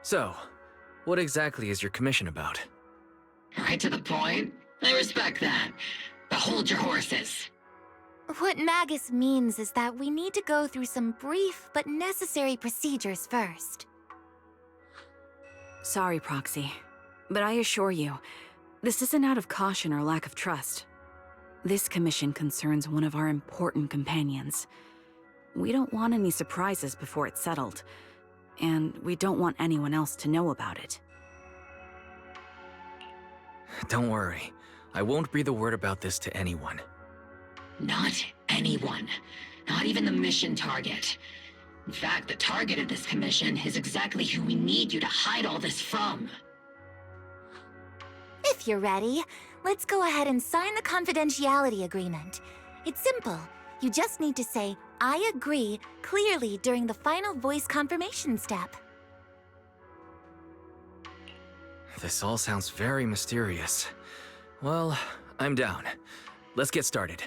So, what exactly is your commission about? Right to the point. I respect that. But hold your horses. What Magus means is that we need to go through some brief but necessary procedures first. Sorry, Proxy, but I assure you, this isn't out of caution or lack of trust. This commission concerns one of our important companions. We don't want any surprises before it's settled, and we don't want anyone else to know about it. Don't worry. I won't breathe a word about this to anyone. Not anyone. Not even the mission target. In fact, the target of this commission is exactly who we need you to hide all this from. If you're ready, let's go ahead and sign the confidentiality agreement. It's simple. You just need to say, "I agree," clearly during the final voice confirmation step. This all sounds very mysterious. Well, I'm down. Let's get started.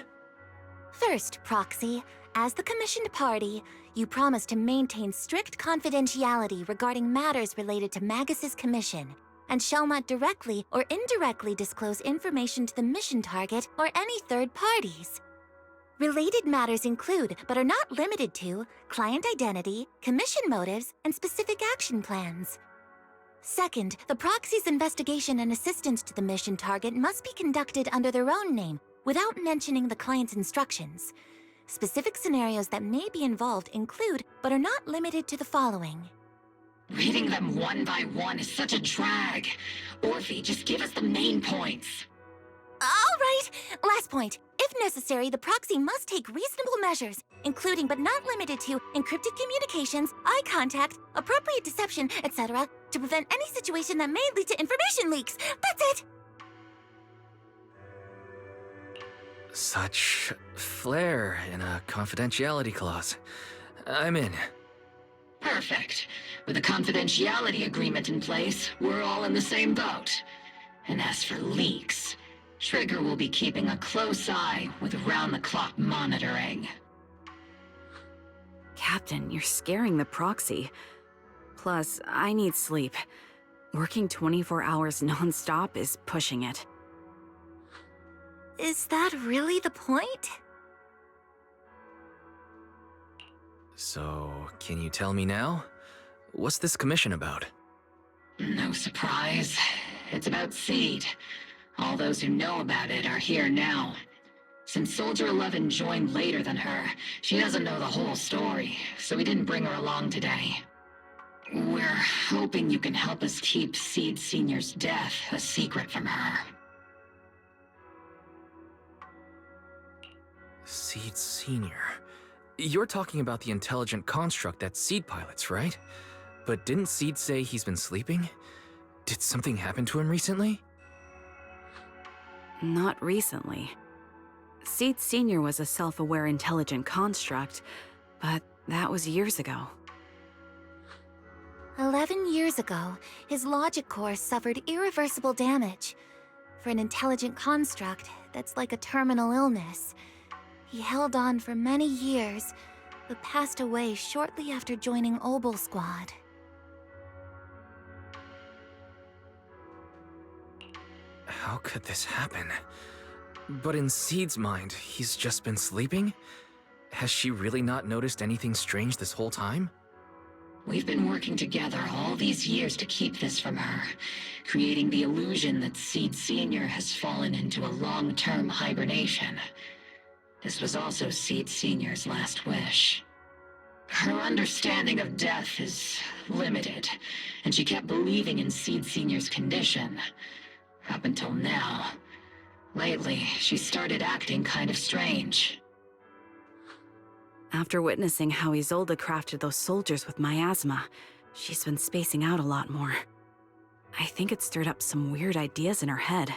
First, Proxy, as the commissioned party, you promise to maintain strict confidentiality regarding matters related to Magus's commission, and shall not directly or indirectly disclose information to the mission target or any third parties. Related matters include, but are not limited to, client identity, commission motives, and specific action plans. Second, the proxy's investigation and assistance to the mission target must be conducted under their own name, without mentioning the client's instructions. Specific scenarios that may be involved include, but are not limited to the following. Reading them one by one is such a drag. Orphe, just give us the main points. All right, last point. If necessary, the proxy must take reasonable measures, including but not limited to encrypted communications, eye contact, appropriate deception, etc., to prevent any situation that may lead to information leaks. That's it! Such flair in a confidentiality clause. I'm in. Perfect. With a confidentiality agreement in place, we're all in the same boat. And as for leaks, Trigger will be keeping a close eye with round-the-clock monitoring. Captain, you're scaring the proxy. Plus, I need sleep. Working 24 hours non-stop is pushing it. Is that really the point? So, can you tell me now? What's this commission about? No surprise. It's about Seed. All those who know about it are here now. Since Soldier 11 joined later than her, she doesn't know the whole story, so we didn't bring her along today. We're hoping you can help us keep Seed Senior's death a secret from her. Seed Senior. You're talking about the intelligent construct that Seed pilots, right? But didn't Seed say he's been sleeping? Did something happen to him recently? Not recently. Seed Senior was a self-aware intelligent construct, but that was years ago. 11 years ago, his logic core suffered irreversible damage. For an intelligent construct, that's like a terminal illness. He held on for many years, but passed away shortly after joining Obel Squad. How could this happen? But in Seed's mind, he's just been sleeping? Has she really not noticed anything strange this whole time? We've been working together all these years to keep this from her, creating the illusion that Seed Senior has fallen into a long-term hibernation. This was also Seed Senior's last wish. Her understanding of death is limited, and she kept believing in Seed Senior's condition. Up until now. Lately, she started acting kind of strange. After witnessing how Isolde crafted those soldiers with miasma, she's been spacing out a lot more. I think it stirred up some weird ideas in her head.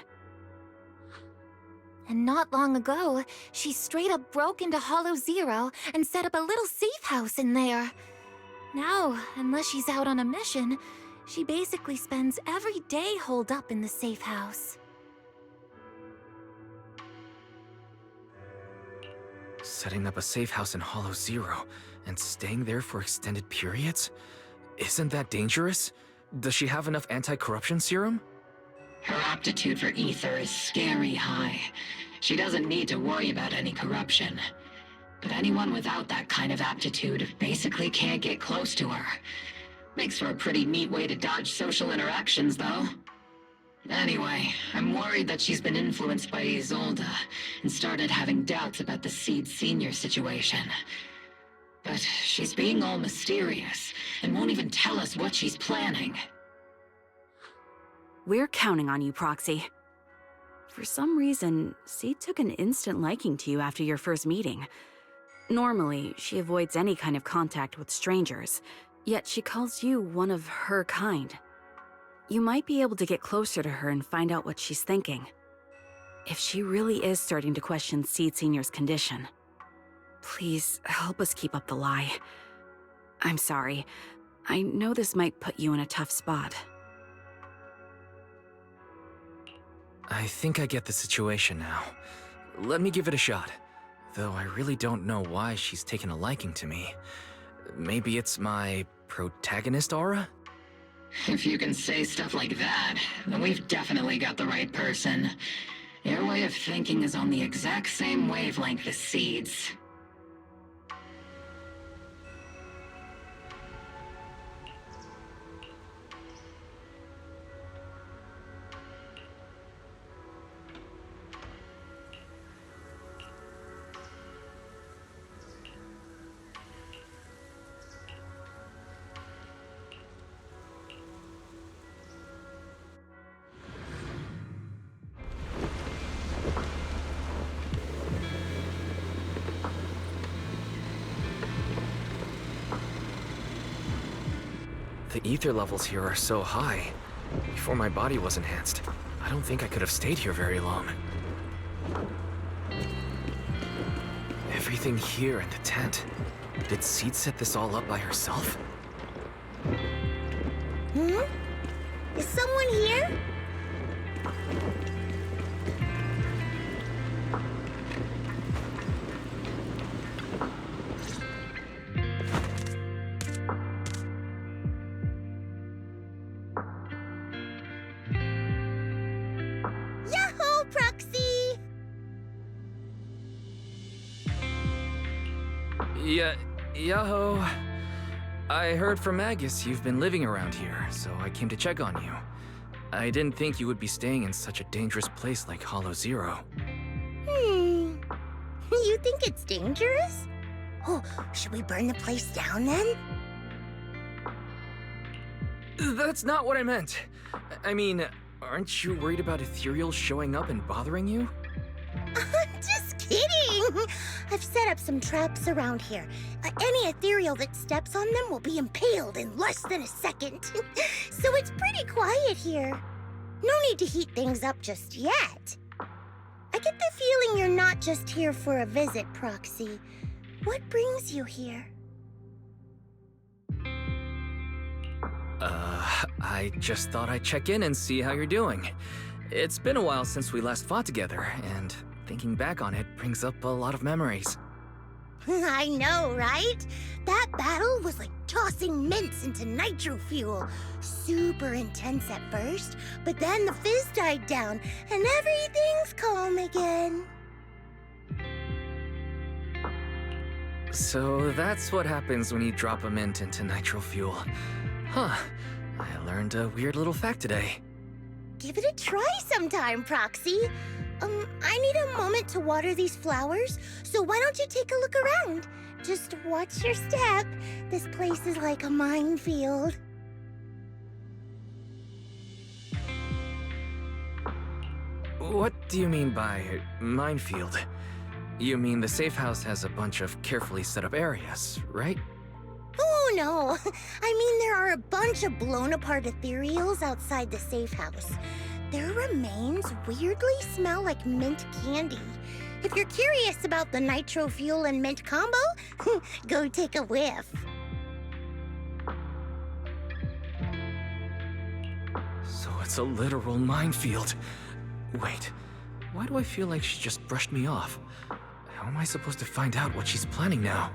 And not long ago, she straight up broke into Hollow Zero and set up a little safe house in there. Now, unless she's out on a mission, she basically spends every day holed up in the safe house. Setting up a safe house in Hollow Zero and staying there for extended periods? Isn't that dangerous? Does she have enough anti-corruption serum? Her aptitude for ether is scary high. She doesn't need to worry about any corruption. But anyone without that kind of aptitude basically can't get close to her. Makes for a pretty neat way to dodge social interactions, though. Anyway, I'm worried that she's been influenced by Isolde and started having doubts about the Seed Senior situation. But she's being all mysterious and won't even tell us what she's planning. We're counting on you, Proxy. For some reason, Seed took an instant liking to you after your first meeting. Normally, she avoids any kind of contact with strangers, yet she calls you one of her kind. You might be able to get closer to her and find out what she's thinking. If she really is starting to question Seed Senior's condition, please help us keep up the lie. I'm sorry. I know this might put you in a tough spot. I think I get the situation now. Let me give it a shot. Though I really don't know why she's taken a liking to me. Maybe it's my protagonist aura? If you can say stuff like that, then we've definitely got the right person. Your way of thinking is on the exact same wavelength as Seed's. The ether levels here are so high. Before my body was enhanced, I don't think I could have stayed here very long. Everything here in the tent. Did Seed set this all up by herself? Is someone here? Yahoo, Proxy! Yaho. I heard from Agus you've been living around here, so I came to check on you. I didn't think you would be staying in such a dangerous place like Hollow Zero. You think it's dangerous? Oh, should we burn the place down then? That's not what I meant. I mean, aren't you worried about ethereals showing up and bothering you? Just kidding! I've set up some traps around here. Any ethereal that steps on them will be impaled in less than a second. So it's pretty quiet here. No need to heat things up just yet. I get the feeling you're not just here for a visit, Proxy. What brings you here? I just thought I'd check in and see how you're doing. It's been a while since we last fought together, and thinking back on it brings up a lot of memories. I know, right? That battle was like tossing mints into nitro fuel. Super intense at first, but then the fizz died down, and everything's calm again. So that's what happens when you drop a mint into nitro fuel. Huh. I learned a weird little fact today. Give it a try sometime, Proxy. I need a moment to water these flowers, so why don't you take a look around? Just watch your step. This place is like a minefield. What do you mean by minefield? You mean the safe house has a bunch of carefully set up areas, right? Oh, no. I mean, there are a bunch of blown-apart ethereals outside the safe house. Their remains weirdly smell like mint candy. If you're curious about the nitro fuel and mint combo, go take a whiff. So it's a literal minefield. Wait, why do I feel like she just brushed me off? How am I supposed to find out what she's planning now?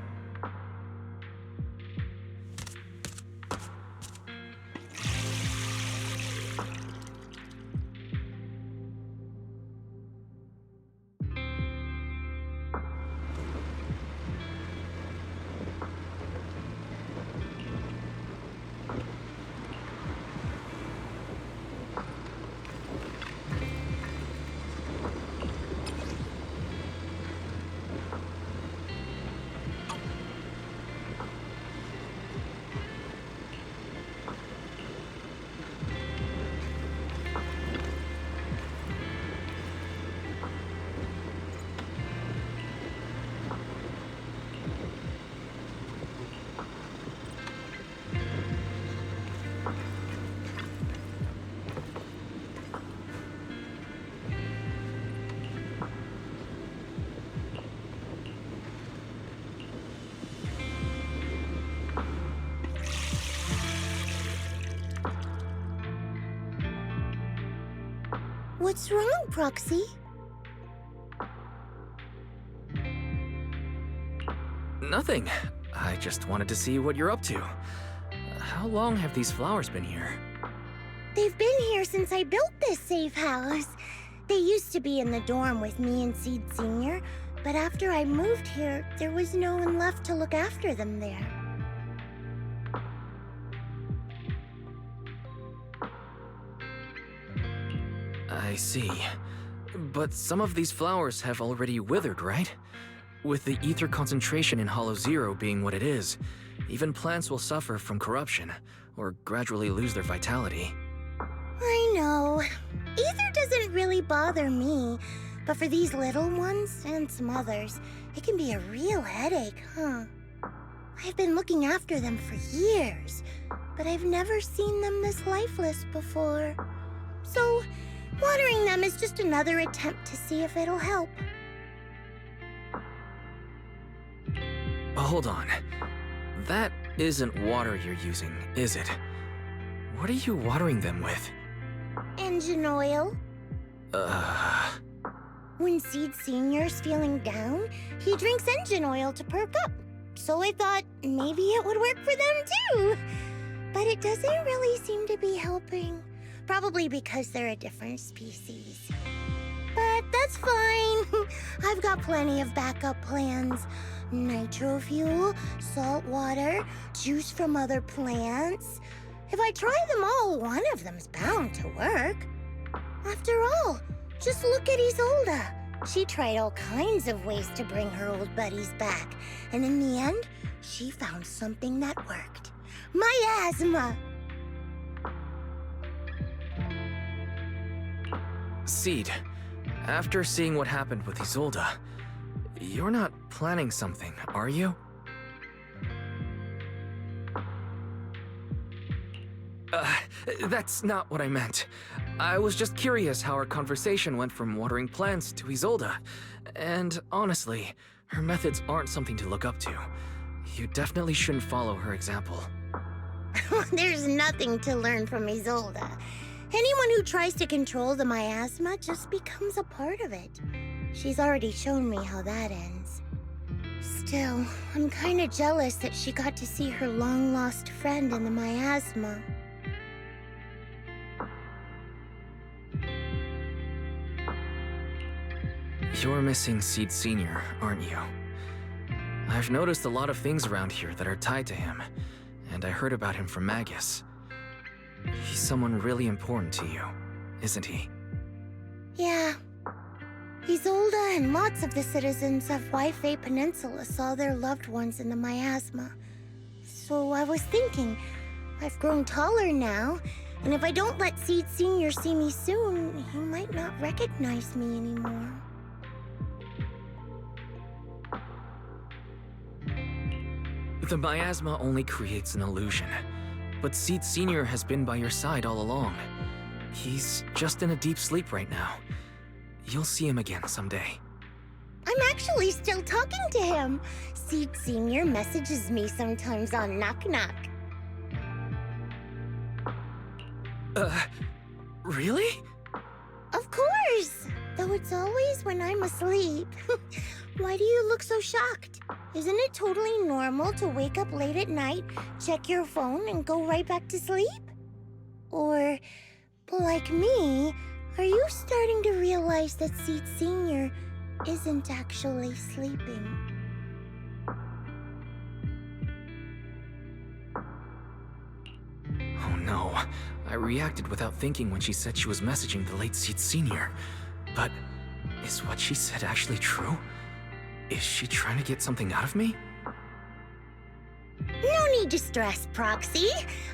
What's wrong, Proxy? Nothing. I just wanted to see what you're up to. How long have these flowers been here? They've been here since I built this safe house. They used to be in the dorm with me and Seed Sr., but after I moved here, there was no one left to look after them there. I see. But some of these flowers have already withered, right? With the ether concentration in Hollow Zero being what it is, even plants will suffer from corruption, or gradually lose their vitality. I know. Ether doesn't really bother me, but for these little ones, and some others, it can be a real headache, huh? I've been looking after them for years, but I've never seen them this lifeless before. So, watering them is just another attempt to see if it'll help. Hold on. That isn't water you're using, is it? What are you watering them with? Engine oil. When Seed Senior's feeling down, he drinks engine oil to perk up. So I thought maybe it would work for them too. But it doesn't really seem to be helping. Probably because they're a different species. But that's fine. I've got plenty of backup plans. Nitro fuel, salt water, juice from other plants. If I try them all, one of them's bound to work. After all, just look at Isolda. She tried all kinds of ways to bring her old buddies back, and in the end, she found something that worked. Miasma! Seed, after seeing what happened with Isolda, you're not planning something, are you? That's not what I meant. I was just curious how our conversation went from watering plants to Isolda. And honestly, her methods aren't something to look up to. You definitely shouldn't follow her example. There's nothing to learn from Isolda. Anyone who tries to control the miasma just becomes a part of it. She's already shown me how that ends. Still, I'm kinda jealous that she got to see her long-lost friend in the miasma. You're missing Seed Sr., aren't you? I've noticed a lot of things around here that are tied to him, and I heard about him from Magus. He's someone really important to you, isn't he? Yeah. Isolda and lots of the citizens of Waifei Peninsula saw their loved ones in the miasma. So I was thinking, I've grown taller now, and if I don't let Seed Sr. see me soon, he might not recognize me anymore. The miasma only creates an illusion, but Seed Sr. has been by your side all along. He's just in a deep sleep right now. You'll see him again someday. I'm actually still talking to him. Seed Sr. messages me sometimes on Knock Knock. Really? Of course! Though it's always when I'm asleep. Why do you look so shocked? Isn't it totally normal to wake up late at night, check your phone, and go right back to sleep? Or, like me, are you starting to realize that Seed Sr. isn't actually sleeping? Oh no, I reacted without thinking when she said she was messaging the late Seed Sr. But is what she said actually true? Is she trying to get something out of me? No need to stress, Proxy.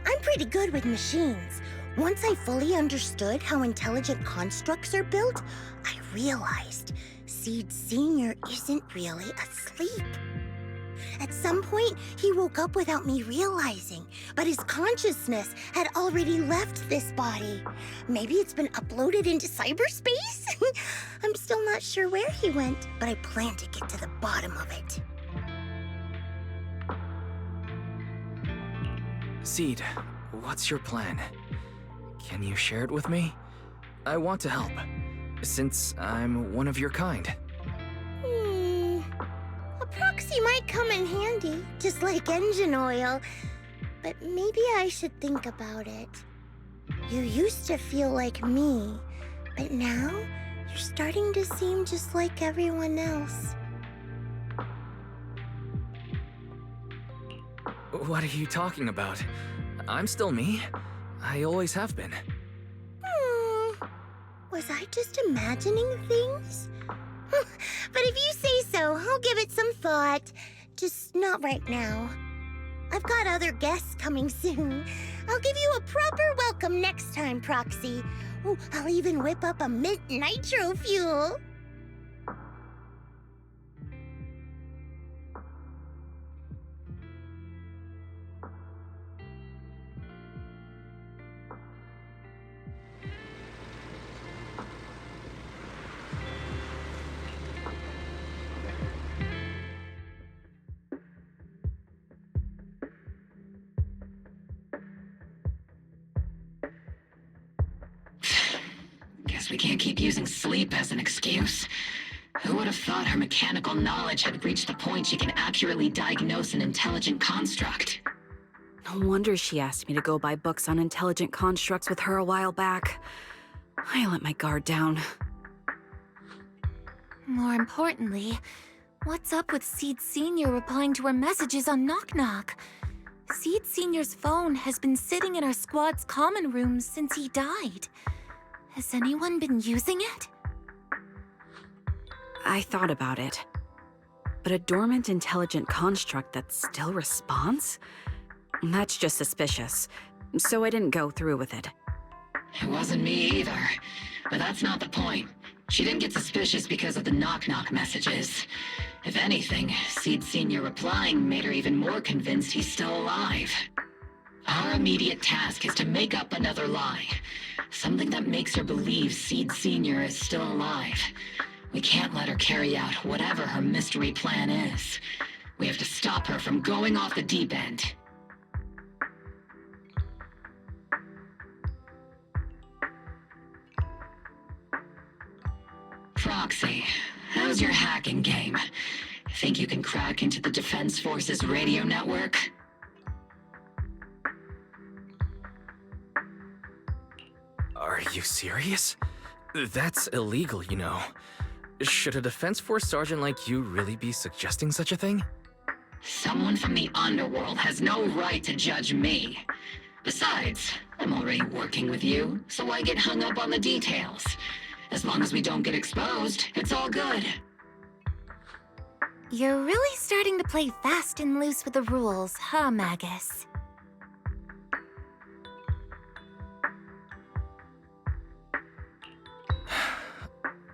I'm pretty good with machines. Once I fully understood how intelligent constructs are built, I realized Seed Sr. isn't really asleep. At some point, he woke up without me realizing, but his consciousness had already left this body. Maybe it's been uploaded into cyberspace? I'm still not sure where he went, but I plan to get to the bottom of it. Seed, what's your plan? Can you share it with me? I want to help, since I'm one of your kind. A proxy might come in handy, just like engine oil. But maybe I should think about it. You used to feel like me, but now you're starting to seem just like everyone else. What are you talking about? I'm still me. I always have been. Was I just imagining things? But if you say so, I'll give it some thought. Just not right now. I've got other guests coming soon. I'll give you a proper welcome next time, Proxy. Oh, I'll even whip up a mint nitro fuel. Guess we can't keep using sleep as an excuse. Who would have thought her mechanical knowledge had reached the point she can accurately diagnose an intelligent construct? No wonder she asked me to go buy books on intelligent constructs with her a while back. I let my guard down. More importantly, what's up with Seed Sr. replying to our messages on Knock Knock? Seed Sr.'s phone has been sitting in our squad's common room since he died. Has anyone been using it? I thought about it. But a dormant intelligent construct that still responds? That's just suspicious. So I didn't go through with it. It wasn't me either. But that's not the point. She didn't get suspicious because of the knock-knock messages. If anything, Seed Sr. replying made her even more convinced he's still alive. Our immediate task is to make up another lie. Something that makes her believe Seed Sr. is still alive. We can't let her carry out whatever her mystery plan is. We have to stop her from going off the deep end. Proxy, how's your hacking game? Think you can crack into the Defense Forces radio network? Are you serious? That's illegal, you know. Should a Defense Force sergeant like you really be suggesting such a thing? Someone from the underworld has no right to judge me. Besides, I'm already working with you, so why get hung up on the details? As long as we don't get exposed, it's all good. You're really starting to play fast and loose with the rules, huh, Magus?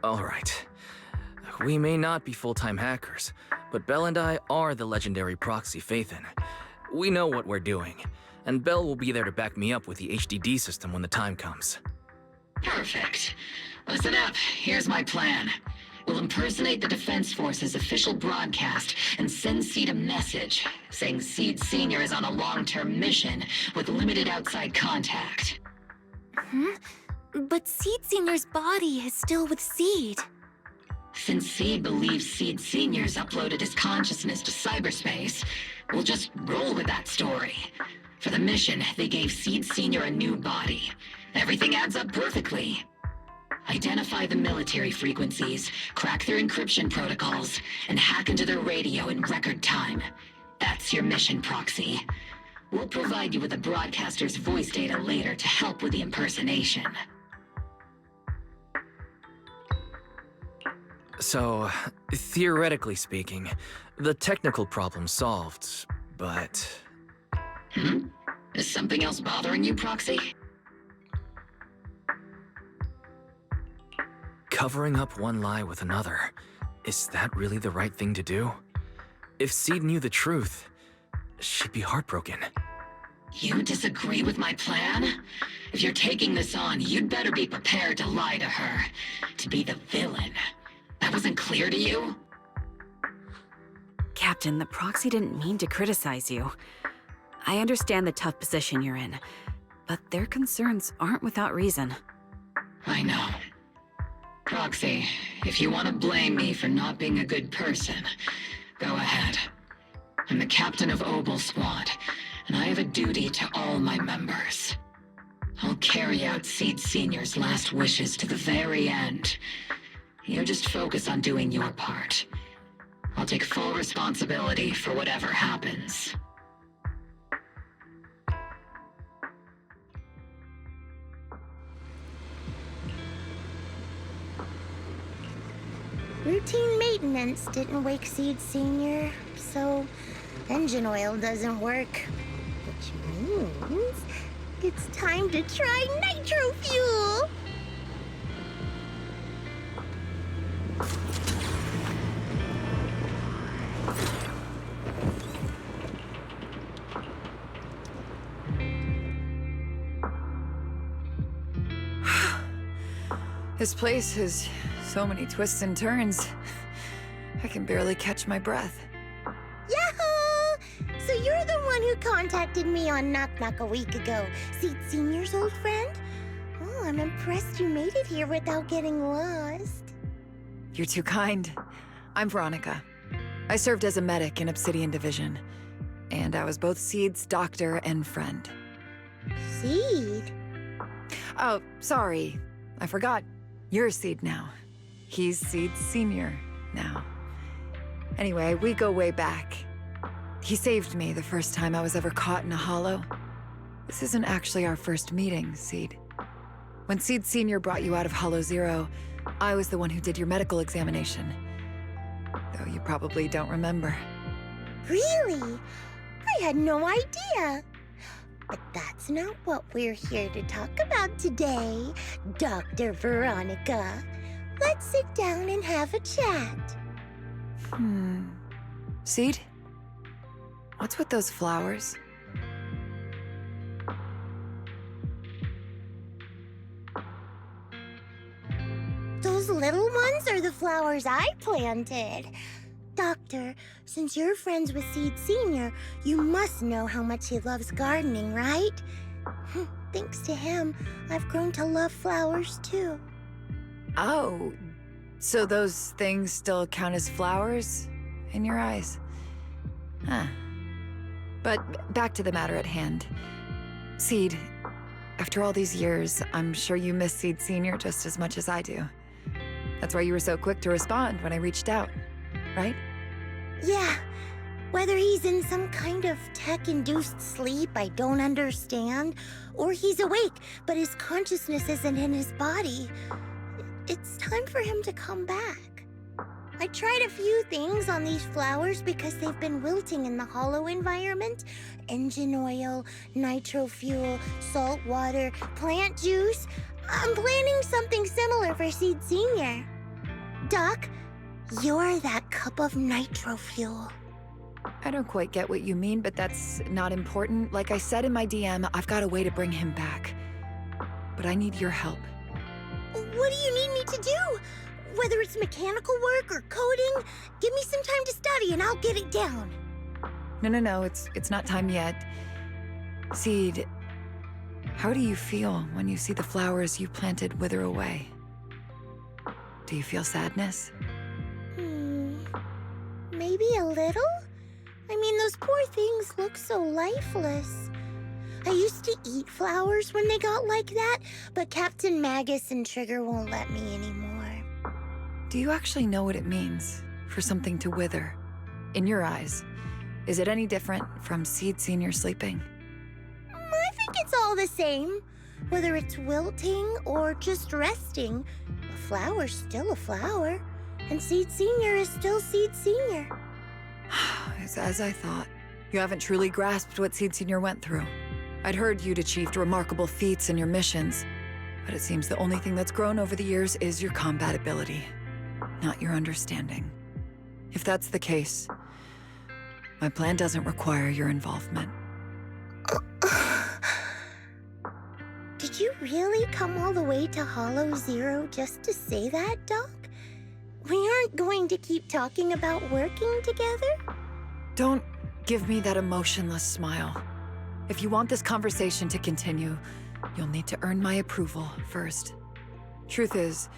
All right. We may not be full-time hackers, but Belle and I are the legendary Proxy Phaethon. We know what we're doing, and Belle will be there to back me up with the HDD system when the time comes. Perfect. Listen up, here's my plan. We'll impersonate the Defense Force's official broadcast and send Seed a message saying Seed Sr. is on a long-term mission with limited outside contact. But Seed Sr.'s body is still with Seed. Since Seed believes Seed Sr.'s uploaded his consciousness to cyberspace, we'll just roll with that story. For the mission, they gave Seed Sr. a new body. Everything adds up perfectly. Identify the military frequencies, crack their encryption protocols, and hack into their radio in record time. That's your mission, Proxy. We'll provide you with the broadcaster's voice data later to help with the impersonation. So, theoretically speaking, the technical problem's solved, but... Is something else bothering you, Proxy? Covering up one lie with another, is that really the right thing to do? If Seed knew the truth, she'd be heartbroken. You disagree with my plan? If you're taking this on, you'd better be prepared to lie to her. To be the villain. That wasn't clear to you? Captain, the Proxy didn't mean to criticize you. I understand the tough position you're in, but their concerns aren't without reason. I know. Proxy, if you want to blame me for not being a good person, go ahead. I'm the captain of Obel Squad, and I have a duty to all my members. I'll carry out Seed Senior's last wishes to the very end. You just focus on doing your part. I'll take full responsibility for whatever happens. Routine maintenance didn't wake Seed Senior, so engine oil doesn't work. Which means it's time to try nitro fuel! This place has so many twists and turns. I can barely catch my breath. Yahoo! So you're the one who contacted me on Knock Knock a week ago, Seed Senior's old friend? Oh, I'm impressed you made it here without getting lost. You're too kind. I'm Veronica. I served as a medic in Obsidian Division, and I was both Seed's doctor and friend. Seed? Oh, sorry. I forgot. You're Seed now. He's Seed Senior now. Anyway, we go way back. He saved me the first time I was ever caught in a hollow. This isn't actually our first meeting, Seed. When Seed Senior brought you out of Hollow Zero, I was the one who did your medical examination. Though you probably don't remember. Really? I had no idea. But that's not what we're here to talk about today, Dr. Veronica. Let's sit down and have a chat. Seed? What's with those flowers? Those little ones are the flowers I planted. Doctor, since you're friends with Seed Senior, you must know how much he loves gardening, right? Thanks to him, I've grown to love flowers too. Oh, so those things still count as flowers in your eyes? Huh. But back to the matter at hand. Seed, after all these years, I'm sure you miss Seed Senior just as much as I do. That's why you were so quick to respond when I reached out, right? Yeah. Whether he's in some kind of tech-induced sleep I don't understand, or he's awake, but his consciousness isn't in his body, it's time for him to come back. I tried a few things on these flowers because they've been wilting in the hollow environment. Engine oil, nitro fuel, salt water, plant juice. I'm planning something similar for Seed Senior. Doc, you're that cup of nitro fuel. I don't quite get what you mean, but that's not important. Like I said in my DM, I've got a way to bring him back. But I need your help. What do you need me to do? Whether it's mechanical work or coding, give me some time to study and I'll get it down. No, it's not time yet. Seed, how do you feel when you see the flowers you planted wither away? Do you feel sadness? Maybe a little? I mean, those poor things look so lifeless. I used to eat flowers when they got like that, but Captain Magus and Trigger won't let me anymore. Do you actually know what it means for something to wither? In your eyes, is it any different from Seed Senior sleeping? I think it's all the same. Whether it's wilting or just resting, a flower's still a flower, and Seed Senior is still Seed Senior. It's as I thought. You haven't truly grasped what Seed Senior went through. I'd heard you'd achieved remarkable feats in your missions, but it seems the only thing that's grown over the years is your combat ability, not your understanding. If that's the case, My plan doesn't require your involvement. Did you really come all the way to Hollow Zero just to say that, Doc? We aren't going to keep talking about working together? Don't give me that emotionless smile. If you want this conversation to continue, you'll need to earn my approval first. Truth is,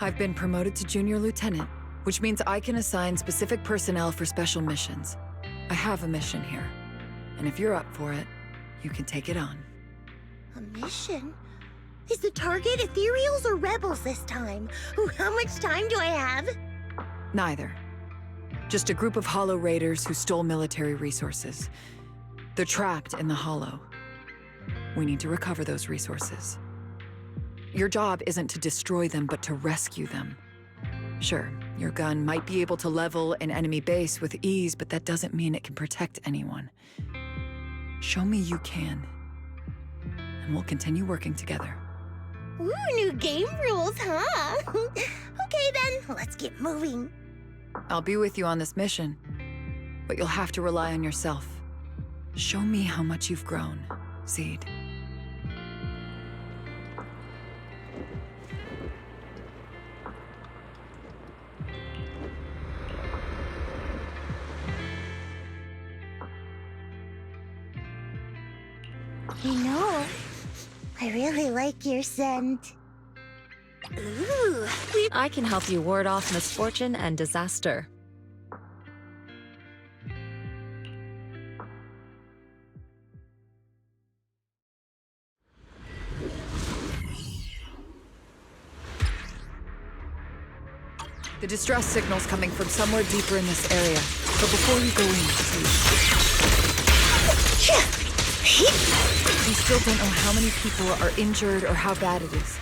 I've been promoted to junior lieutenant, which means I can assign specific personnel for special missions. I have a mission here, and if you're up for it, you can take it on. A mission? Is the target Ethereals or Rebels this time? Ooh, how much time do I have? Neither. Just a group of Hollow Raiders who stole military resources. They're trapped in the Hollow. We need to recover those resources. Your job isn't to destroy them, but to rescue them. Sure, your gun might be able to level an enemy base with ease, but that doesn't mean it can protect anyone. Show me you can, and we'll continue working together. Ooh, new game rules, huh? Okay then, let's get moving. I'll be with you on this mission, but you'll have to rely on yourself. Show me how much you've grown, Seed. You know, I really like your scent. Ooh, I can help you ward off misfortune and disaster. The distress signal's coming from somewhere deeper in this area. But before you go in, we still don't know how many people are injured or how bad it is.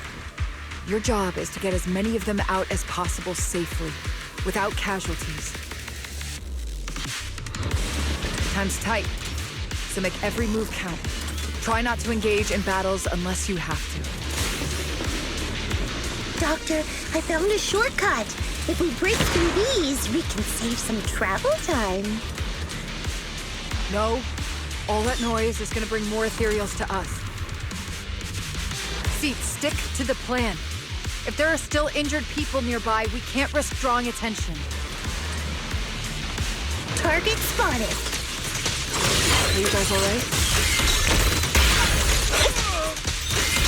Your job is to get as many of them out as possible safely, without casualties. Time's tight, so make every move count. Try not to engage in battles unless you have to. Doctor, I found a shortcut. If we break through these, we can save some travel time. No, all that noise is gonna bring more ethereals to us. Seat, stick to the plan. If there are still injured people nearby, we can't risk drawing attention. Target spotted. Are you guys all right?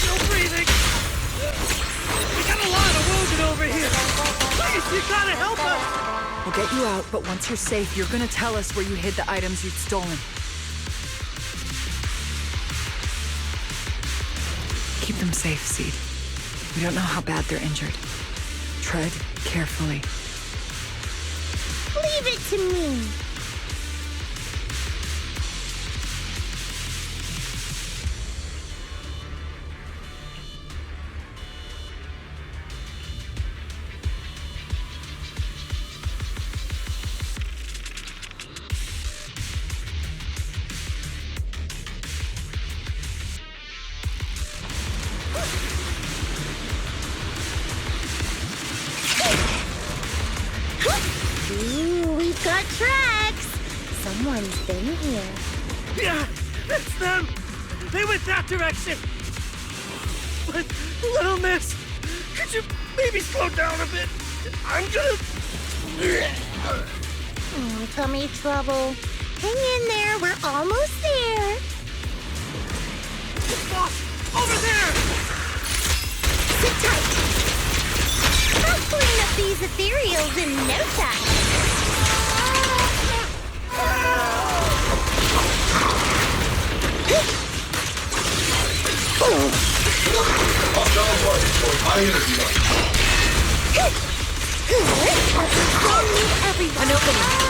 Still breathing. We got a lot of wounded over here. Please, you gotta help us. We'll get you out, but once you're safe, you're gonna tell us where you hid the items you'd stolen. Keep them safe, Seed. We don't know how bad they're injured. Tread carefully. Leave it to me. Ooh, we've got tracks. Someone's been here. Yeah, it's them. They went that direction. But, little miss, could you maybe slow down a bit? I'm gonna... Tummy trouble. Hang in there, we're almost there. Boss, over there! Sit tight. I'll clean up these ethereals in no time. An opening.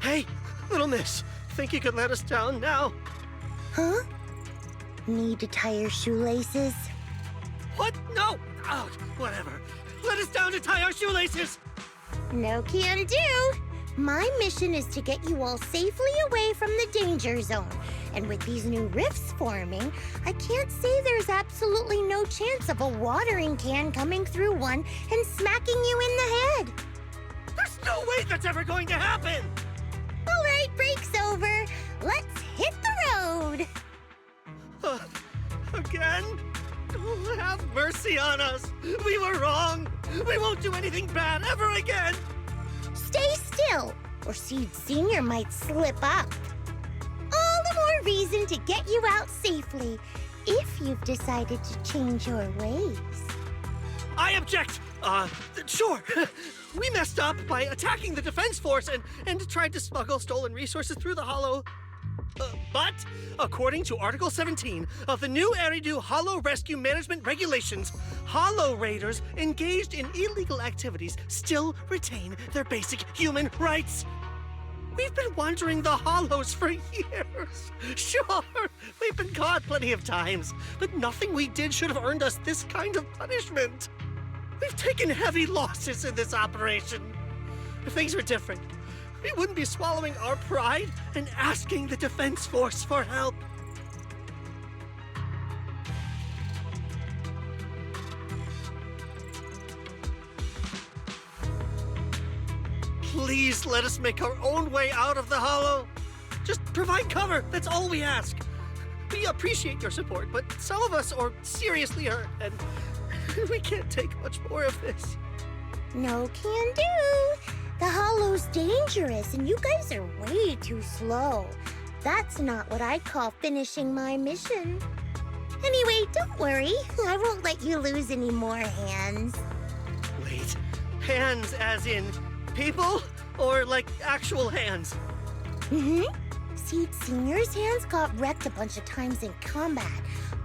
Hey, little miss, think you could let us down now? Huh? Need to tie your shoelaces? What? No! Oh, whatever. Let us down to tie our shoelaces! No can do. My mission is to get you all safely away from the danger zone. And with these new rifts forming, I can't say there's absolutely no chance of a watering can coming through one and smacking you in the head. There's no way that's ever going to happen! All right, break's over. Let's hit the road. Again? Oh, have mercy on us. We were wrong. We won't do anything bad ever again. Stay still, or Seed Senior might slip up. All the more reason to get you out safely, if you've decided to change your ways. I object. Sure. We messed up by attacking the defense force and tried to smuggle stolen resources through the Hollow. But, according to Article 17 of the new Eridu Hollow Rescue Management Regulations, Hollow Raiders engaged in illegal activities still retain their basic human rights. We've been wandering the Hollows for years. Sure, we've been caught plenty of times, but nothing we did should have earned us this kind of punishment. We've taken heavy losses in this operation. If things were different, we wouldn't be swallowing our pride and asking the defense force for help. Please let us make our own way out of the Hollow. Just provide cover, that's all we ask. We appreciate your support, but some of us are seriously hurt, and we can't take much more of this. No can do. The Hollow's dangerous, and you guys are way too slow. That's not what I call finishing my mission. Anyway, don't worry. I won't let you lose any more hands. Wait, hands as in people? Or like actual hands? Mm-hmm. Seed Senior's hands got wrecked a bunch of times in combat.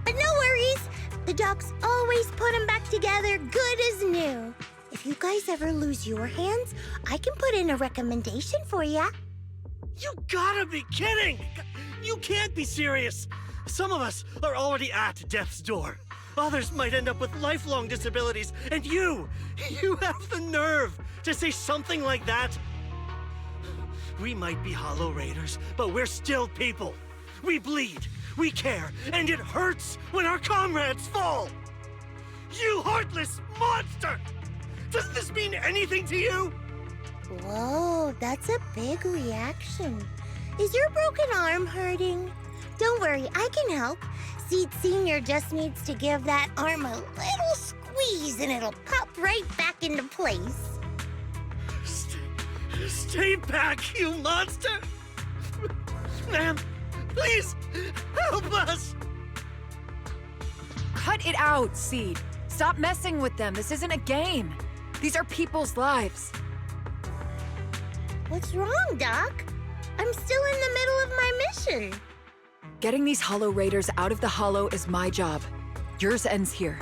But no worries. The docs always put them back together good as new. If you guys ever lose your hands, I can put in a recommendation for ya. You gotta be kidding! You can't be serious! Some of us are already at death's door. Others might end up with lifelong disabilities, and you have the nerve to say something like that? We might be Hollow Raiders, but we're still people. We bleed, we care, and it hurts when our comrades fall! You heartless monster! Does this mean anything to you? Whoa, that's a big reaction. Is your broken arm hurting? Don't worry, I can help. Seed Senior just needs to give that arm a little squeeze and it'll pop right back into place. Stay back, you monster! Ma'am, please, help us! Cut it out, Seed. Stop messing with them. This isn't a game. These are people's lives. What's wrong, Doc? I'm still in the middle of my mission. Getting these Hollow Raiders out of the Hollow is my job. Yours ends here.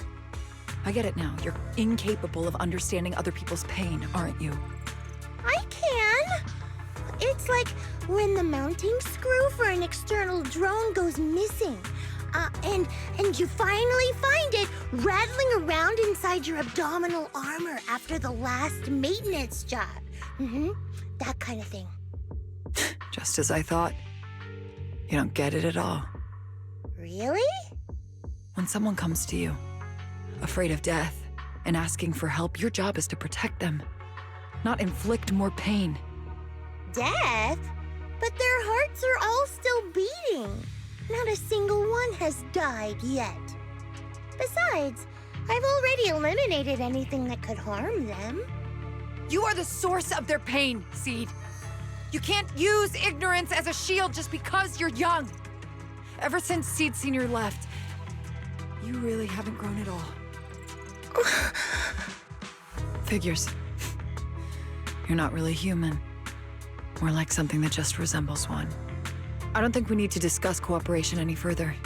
I get it now. You're incapable of understanding other people's pain, aren't you? I can. It's like when the mounting screw for an external drone goes missing. And you finally find it rattling around inside your abdominal armor after the last maintenance job. Mm-hmm. That kind of thing. Just as I thought. You don't get it at all. Really? When someone comes to you, afraid of death, and asking for help, your job is to protect them, not inflict more pain. Death? But their hearts are all still beating. Not a single one has died yet. Besides, I've already eliminated anything that could harm them. You are the source of their pain, Seed. You can't use ignorance as a shield just because you're young. Ever since Seed Senior left, you really haven't grown at all. Figures. You're not really human. More like something that just resembles one. I don't think we need to discuss cooperation any further.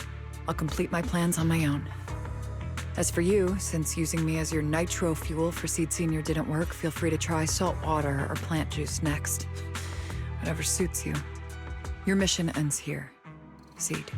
I'll complete my plans on my own. As for you, since using me as your nitro fuel for Seed Senior didn't work, feel free to try salt water or plant juice next. Whatever suits you. Your mission ends here, Seed.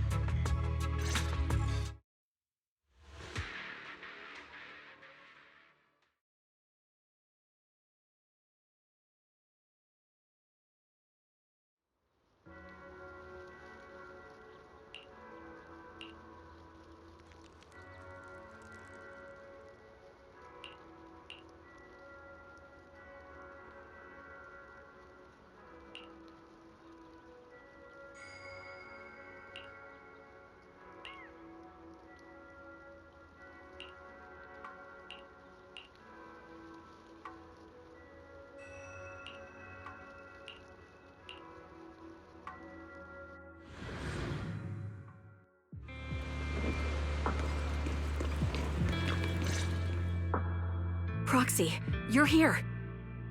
Proxy, you're here.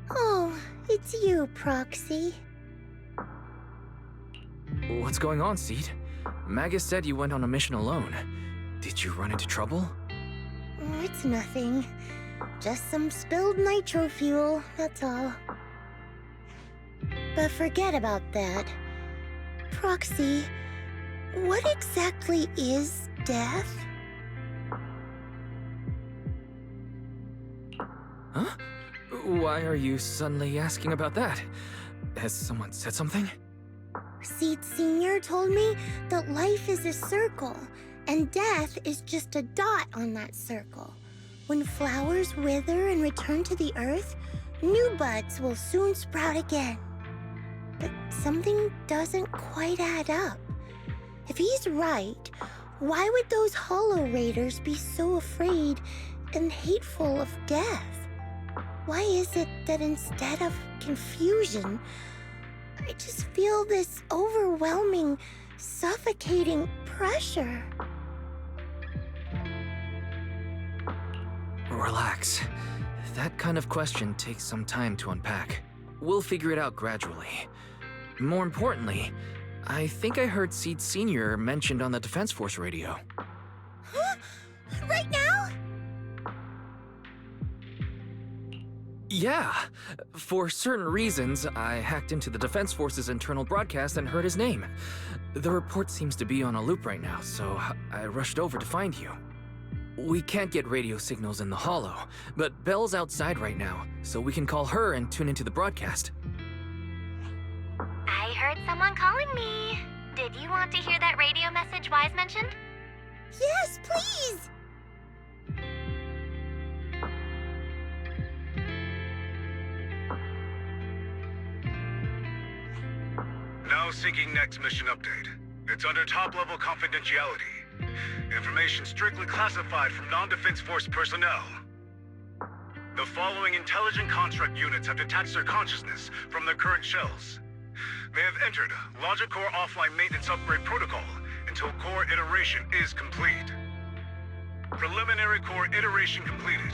Oh, it's you, Proxy. What's going on, Seed? Magus said you went on a mission alone. Did you run into trouble? Oh, it's nothing. Just some spilled nitro fuel, that's all. But forget about that. Proxy, what exactly is death? Huh? Why are you suddenly asking about that? Has someone said something? Seed Senior told me that life is a circle, and death is just a dot on that circle. When flowers wither and return to the earth, new buds will soon sprout again. But something doesn't quite add up. If he's right, why would those Hollow Raiders be so afraid and hateful of death? Why is it that instead of confusion, I just feel this overwhelming, suffocating pressure? Relax. That kind of question takes some time to unpack. We'll figure it out gradually. More importantly, I think I heard Seed Senior mentioned on the Defense Force radio. Huh? Right now? Yeah. For certain reasons, I hacked into the Defense Force's internal broadcast and heard his name. The report seems to be on a loop right now, so I rushed over to find you. We can't get radio signals in the Hollow, but Belle's outside right now, so we can call her and tune into the broadcast. I heard someone calling me. Did you want to hear that radio message Wise mentioned? Yes, please! Now syncing next mission update. It's under top-level confidentiality. Information strictly classified from non-Defense Force personnel. The following intelligent construct units have detached their consciousness from their current shells. They have entered Logic Core offline maintenance upgrade protocol until core iteration is complete. Preliminary core iteration completed.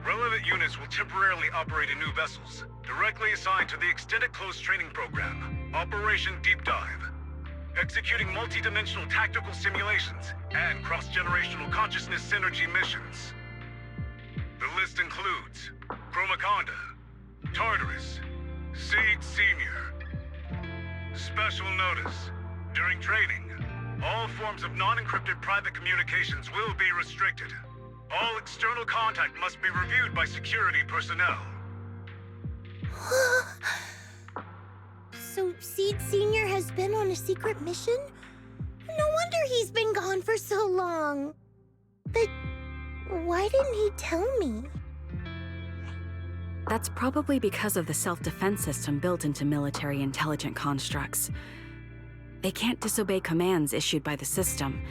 Relevant units will temporarily operate in new vessels, directly assigned to the Extended Close Training Program, Operation Deep Dive. Executing multi-dimensional tactical simulations and cross-generational consciousness synergy missions. The list includes Chromaconda, Tartarus, Seed Senior. Special notice. During training, all forms of non-encrypted private communications will be restricted. All external contact must be reviewed by security personnel. So Seed Senior has been on a secret mission? No wonder he's been gone for so long. But why didn't he tell me? That's probably because of the self-defense system built into military intelligent constructs. They can't disobey commands issued by the system,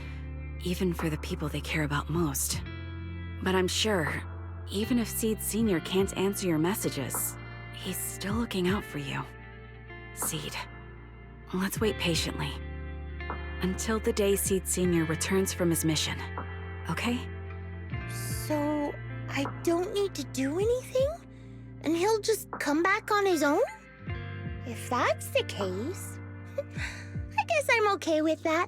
even for the people they care about most. But I'm sure, even if Seed Senior can't answer your messages, he's still looking out for you. Seed, let's wait patiently. Until the day Seed Senior returns from his mission, okay? So I don't need to do anything? And he'll just come back on his own? If that's the case, I guess I'm okay with that.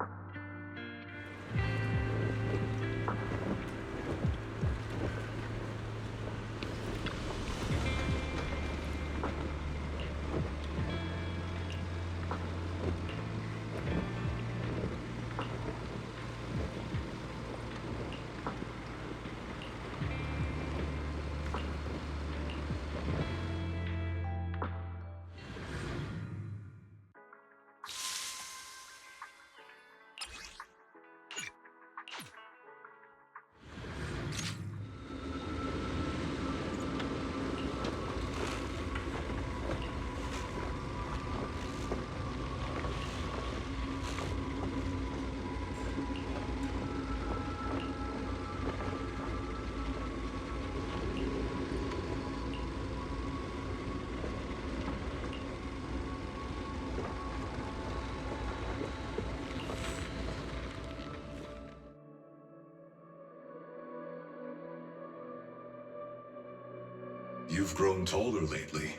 You've grown taller lately.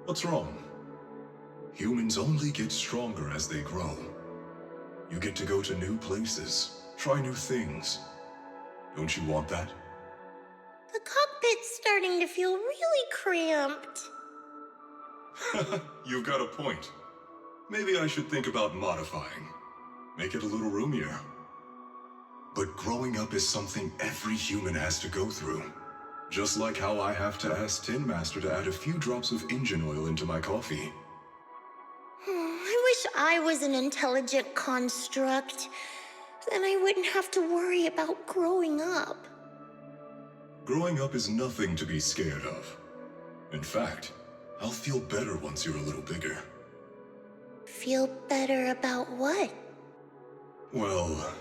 What's wrong? Humans only get stronger as they grow. You get to go to new places, try new things. Don't you want that? The cockpit's starting to feel really cramped. You've got a point. Maybe I should think about modifying. Make it a little roomier. But growing up is something every human has to go through. Just like how I have to ask Tin Master to add a few drops of engine oil into my coffee. I wish I was an intelligent construct. Then I wouldn't have to worry about growing up. Growing up is nothing to be scared of. In fact, I'll feel better once you're a little bigger. Feel better about what? Well,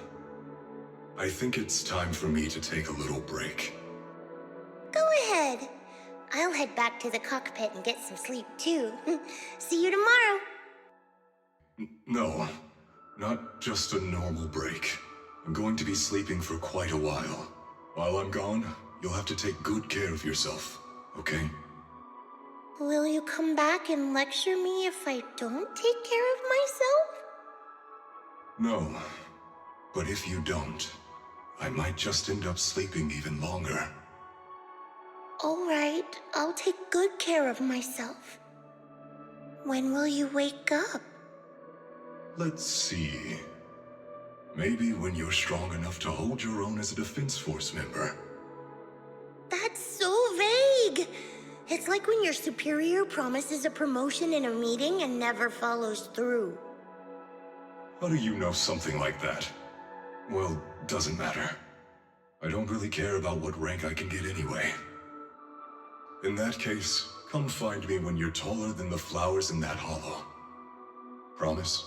I think it's time for me to take a little break. Go ahead. I'll head back to the cockpit and get some sleep too. See you tomorrow. No, not just a normal break. I'm going to be sleeping for quite a while. While I'm gone, you'll have to take good care of yourself, okay? Will you come back and lecture me if I don't take care of myself? No, but if you don't, I might just end up sleeping even longer. All right, I'll take good care of myself. When will you wake up? Let's see. Maybe when you're strong enough to hold your own as a Defense Force member. That's so vague! It's like when your superior promises a promotion in a meeting and never follows through. How do you know something like that? Well, doesn't matter. I don't really care about what rank I can get anyway. In that case, come find me when you're taller than the flowers in that hollow. Promise?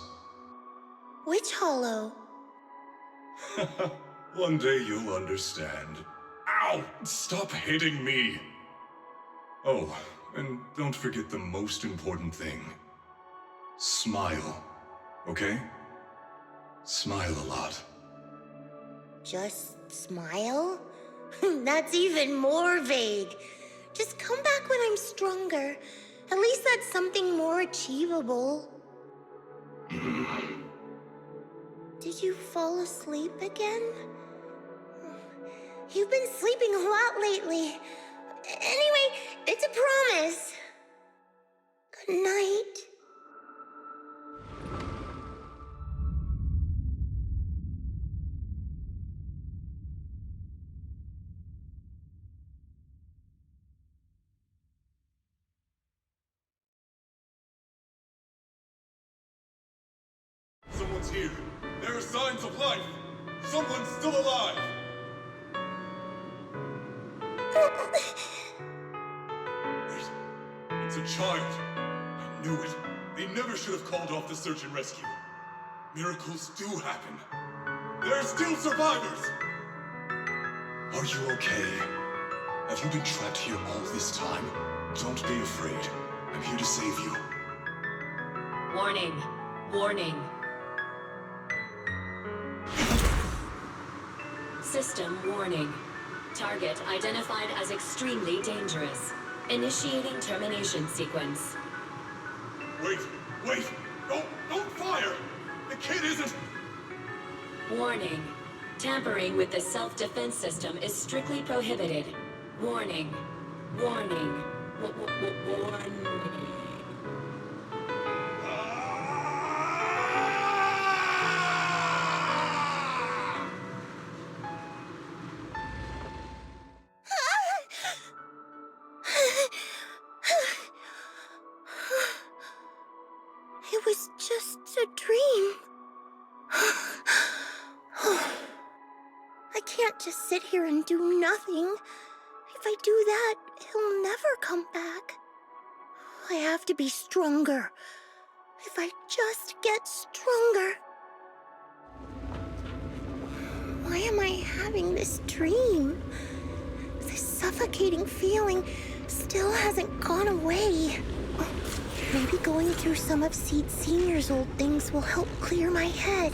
Which hollow? One day you'll understand. Ow! Stop hitting me! Oh, and don't forget the most important thing. Smile, okay? Smile a lot. Just smile? That's even more vague. Just come back when I'm stronger. At least that's something more achievable. Did you fall asleep again? You've been sleeping a lot lately. Anyway, it's a promise. Good night. Someone's here. There are signs of life. Someone's still alive. Wait, it's a child. I knew it. They never should have called off the search and rescue. Miracles do happen. There are still survivors. Are you okay? Have you been trapped here all this time? Don't be afraid. I'm here to save you. Warning. Warning. System warning. Target identified as extremely dangerous. Initiating termination sequence. Wait! Don't fire! The kid isn't... Warning. Tampering with the self-defense system is strictly prohibited. Warning. Warning. Warning. It was just a dream. I can't just sit here and do nothing. If I do that, he'll never come back. I have to be stronger. If I just get stronger. Why am I having this dream? This suffocating feeling still hasn't gone away. Maybe going through some of Seed Senior's old things will help clear my head.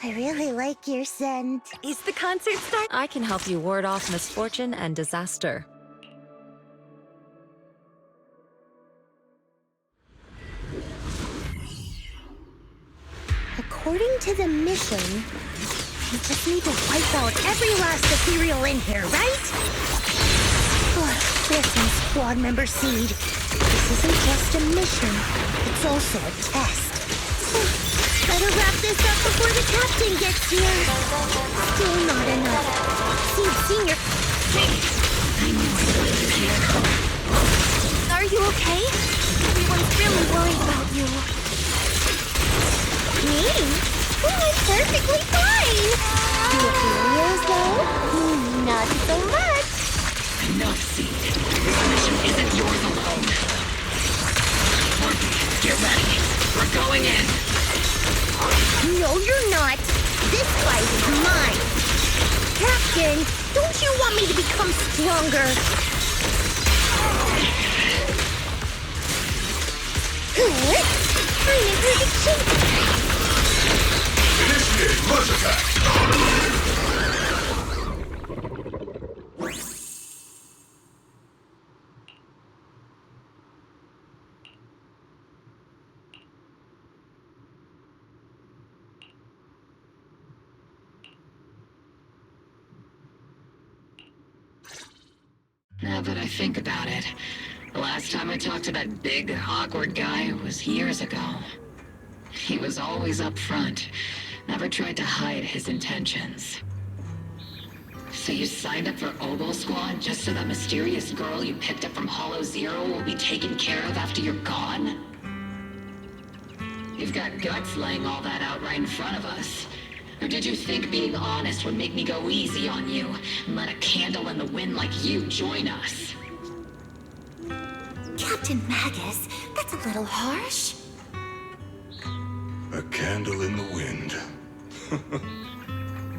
I really like your scent. Is the concert start? I can help you ward off misfortune and disaster. According to the mission, we just need to wipe out every last ethereal in here, right? Listen, squad member Seed. This isn't just a mission. It's also a test. Better wrap this up before the captain gets here. Still not enough. Seed Senior. Are you okay? Everyone's really worried about you. Me? Oh, I'm perfectly fine. The ethereals, though? Not so much. Enough, Seed. This mission isn't yours alone. Morphe, get ready. We're going in. No, you're not. This fight is mine. Captain, don't you want me to become stronger? I'm in perfect shape. Initiate rush attack! Now that I think about it, the last time I talked to that big, awkward guy was years ago. He was always up front, never tried to hide his intentions. So you signed up for Oboe Squad just so that mysterious girl you picked up from Hollow Zero will be taken care of after you're gone? You've got guts laying all that out right in front of us. Or did you think being honest would make me go easy on you and let a candle in the wind like you join us? Captain Magus, that's a little harsh. A candle in the wind.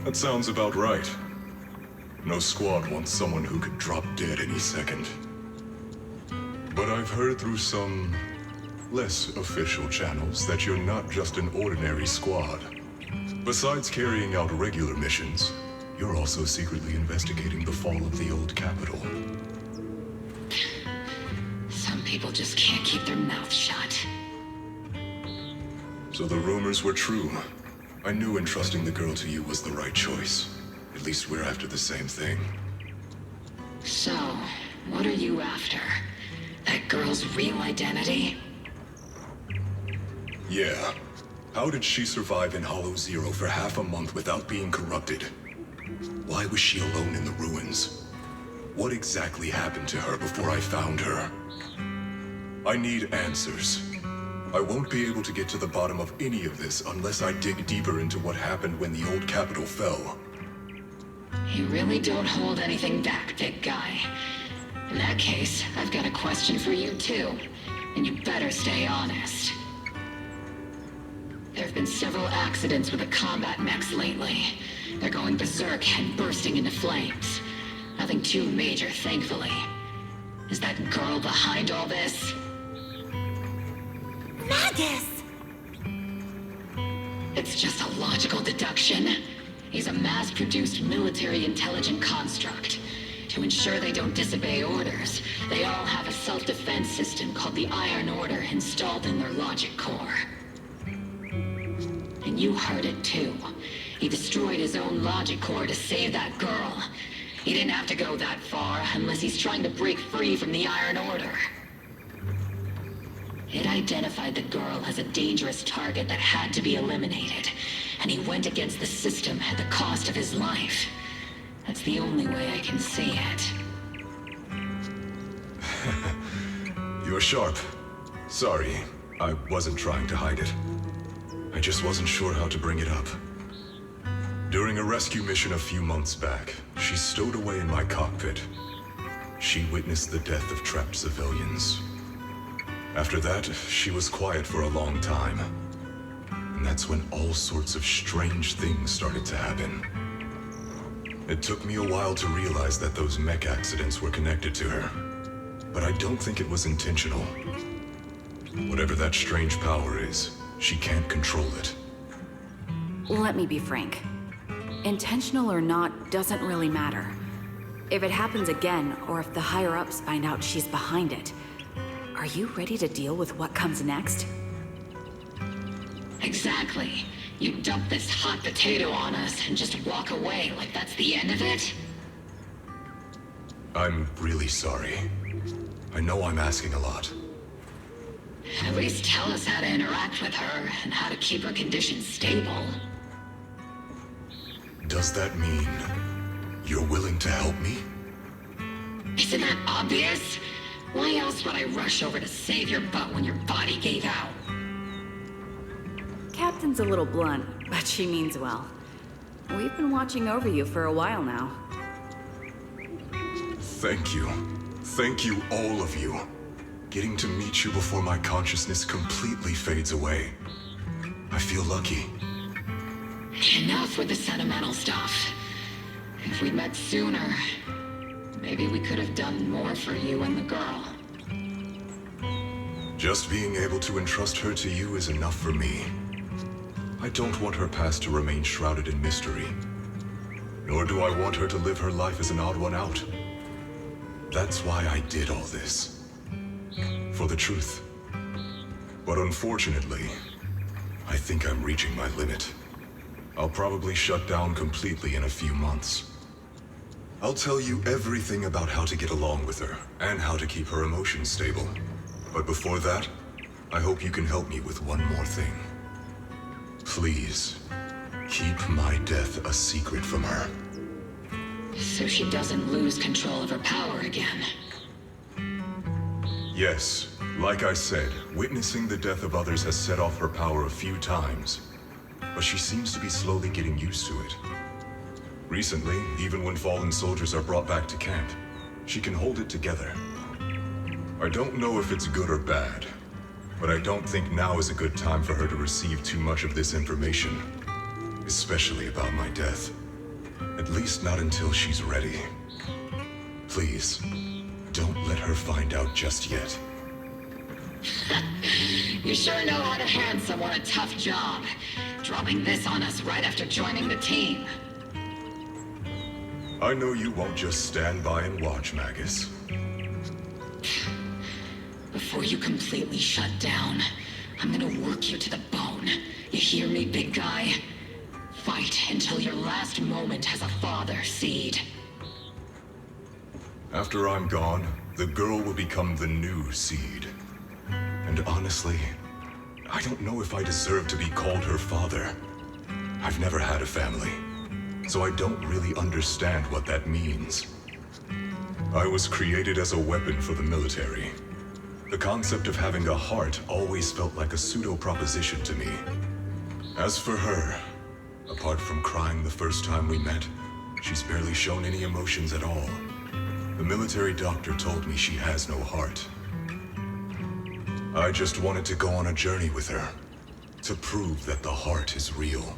That sounds about right. No squad wants someone who could drop dead any second. But I've heard through some less official channels that you're not just an ordinary squad. Besides carrying out regular missions, you're also secretly investigating the fall of the old capital. Some people just can't keep their mouths shut. So the rumors were true. I knew entrusting the girl to you was the right choice. At least we're after the same thing. So, what are you after? That girl's real identity? Yeah. How did she survive in Hollow Zero for half a month without being corrupted? Why was she alone in the ruins? What exactly happened to her before I found her? I need answers. I won't be able to get to the bottom of any of this unless I dig deeper into what happened when the old capital fell. You really don't hold anything back, big guy. In that case, I've got a question for you too, and you better stay honest. There have been several accidents with the combat mechs lately. They're going berserk and bursting into flames. Nothing too major, thankfully. Is that girl behind all this? Magus! It's just a logical deduction. He's a mass-produced military intelligent construct. To ensure they don't disobey orders, they all have a self-defense system called the Iron Order installed in their logic core. And you heard it too. He destroyed his own logic core to save that girl. He didn't have to go that far unless he's trying to break free from the Iron Order. It identified the girl as a dangerous target that had to be eliminated, and he went against the system at the cost of his life. That's the only way I can see it. You're sharp. Sorry, I wasn't trying to hide it. I just wasn't sure how to bring it up. During a rescue mission a few months back, she stowed away in my cockpit. She witnessed the death of trapped civilians. After that, she was quiet for a long time. And that's when all sorts of strange things started to happen. It took me a while to realize that those mech accidents were connected to her. But I don't think it was intentional. Whatever that strange power is, she can't control it. let me be frank. Intentional or not doesn't really matter. If it happens again, or if the higher-ups find out she's behind it, are you ready to deal with what comes next? Exactly. You dump this hot potato on us and just walk away like that's the end of it? I'm really sorry. I know I'm asking a lot. At least tell us how to interact with her and how to keep her condition stable. Does that mean you're willing to help me? Isn't that obvious? Why else would I rush over to save your butt when your body gave out? Captain's a little blunt, but she means well. We've been watching over you for a while now. Thank you. Thank you, all of you. Getting to meet you before my consciousness completely fades away. I feel lucky. Enough with the sentimental stuff. If we'd met sooner, maybe we could have done more for you and the girl. Just being able to entrust her to you is enough for me. I don't want her past to remain shrouded in mystery. Nor do I want her to live her life as an odd one out. That's why I did all this. For the truth. But unfortunately, I think I'm reaching my limit. I'll probably shut down completely in a few months. I'll tell you everything about how to get along with her, and how to keep her emotions stable. But before that, I hope you can help me with one more thing. Please, keep my death a secret from her. So she doesn't lose control of her power again. Yes, like I said, witnessing the death of others has set off her power a few times. But she seems to be slowly getting used to it. Recently, even when fallen soldiers are brought back to camp, she can hold it together. I don't know if it's good or bad, but I don't think now is a good time for her to receive too much of this information, especially about my death. At least not until she's ready. Please, don't let her find out just yet. You sure know how to hand someone a tough job, dropping this on us right after joining the team. I know you won't just stand by and watch, Magus. Before you completely shut down, I'm gonna work you to the bone. You hear me, big guy? Fight until your last moment as a father, Seed. After I'm gone, the girl will become the new Seed. And honestly, I don't know if I deserve to be called her father. I've never had a family, so I don't really understand what that means. I was created as a weapon for the military. The concept of having a heart always felt like a pseudo-proposition to me. As for her, apart from crying the first time we met, she's barely shown any emotions at all. The military doctor told me she has no heart. I just wanted to go on a journey with her, to prove that the heart is real.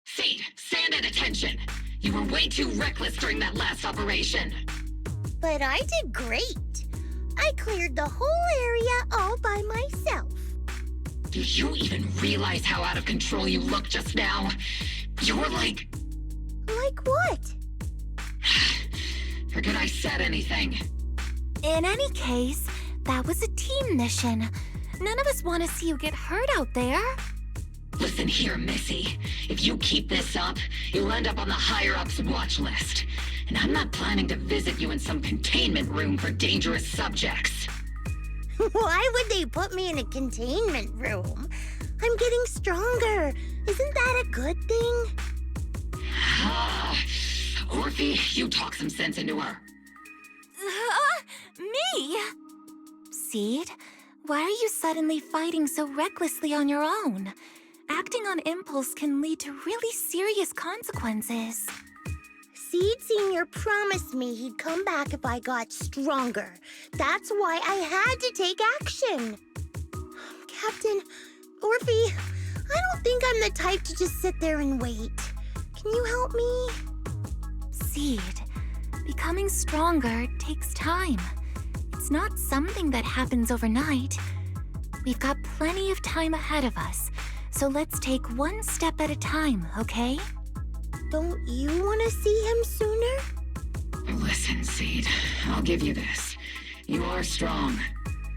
Seed, stand at attention. You were way too reckless during that last operation. But I did great. I cleared the whole area all by myself. Do you even realize how out of control you looked just now? You were like... Like what? Forget I said anything. In any case, that was a team mission. None of us want to see you get hurt out there. Listen here, Missy. If you keep this up, you'll end up on the higher-ups watch list. And I'm not planning to visit you in some containment room for dangerous subjects. Why would they put me in a containment room? I'm getting stronger. Isn't that a good thing? Orphe, you talk some sense into her. Me? Seed, why are you suddenly fighting so recklessly on your own? Acting on impulse can lead to really serious consequences. Seed Senior promised me he'd come back if I got stronger. That's why I had to take action. Captain, Orphe, I don't think I'm the type to just sit there and wait. Can you help me? Seed, becoming stronger takes time. It's not something that happens overnight. We've got plenty of time ahead of us, so let's take one step at a time, okay? Don't you want to see him sooner? Listen, Seed, I'll give you this. You are strong.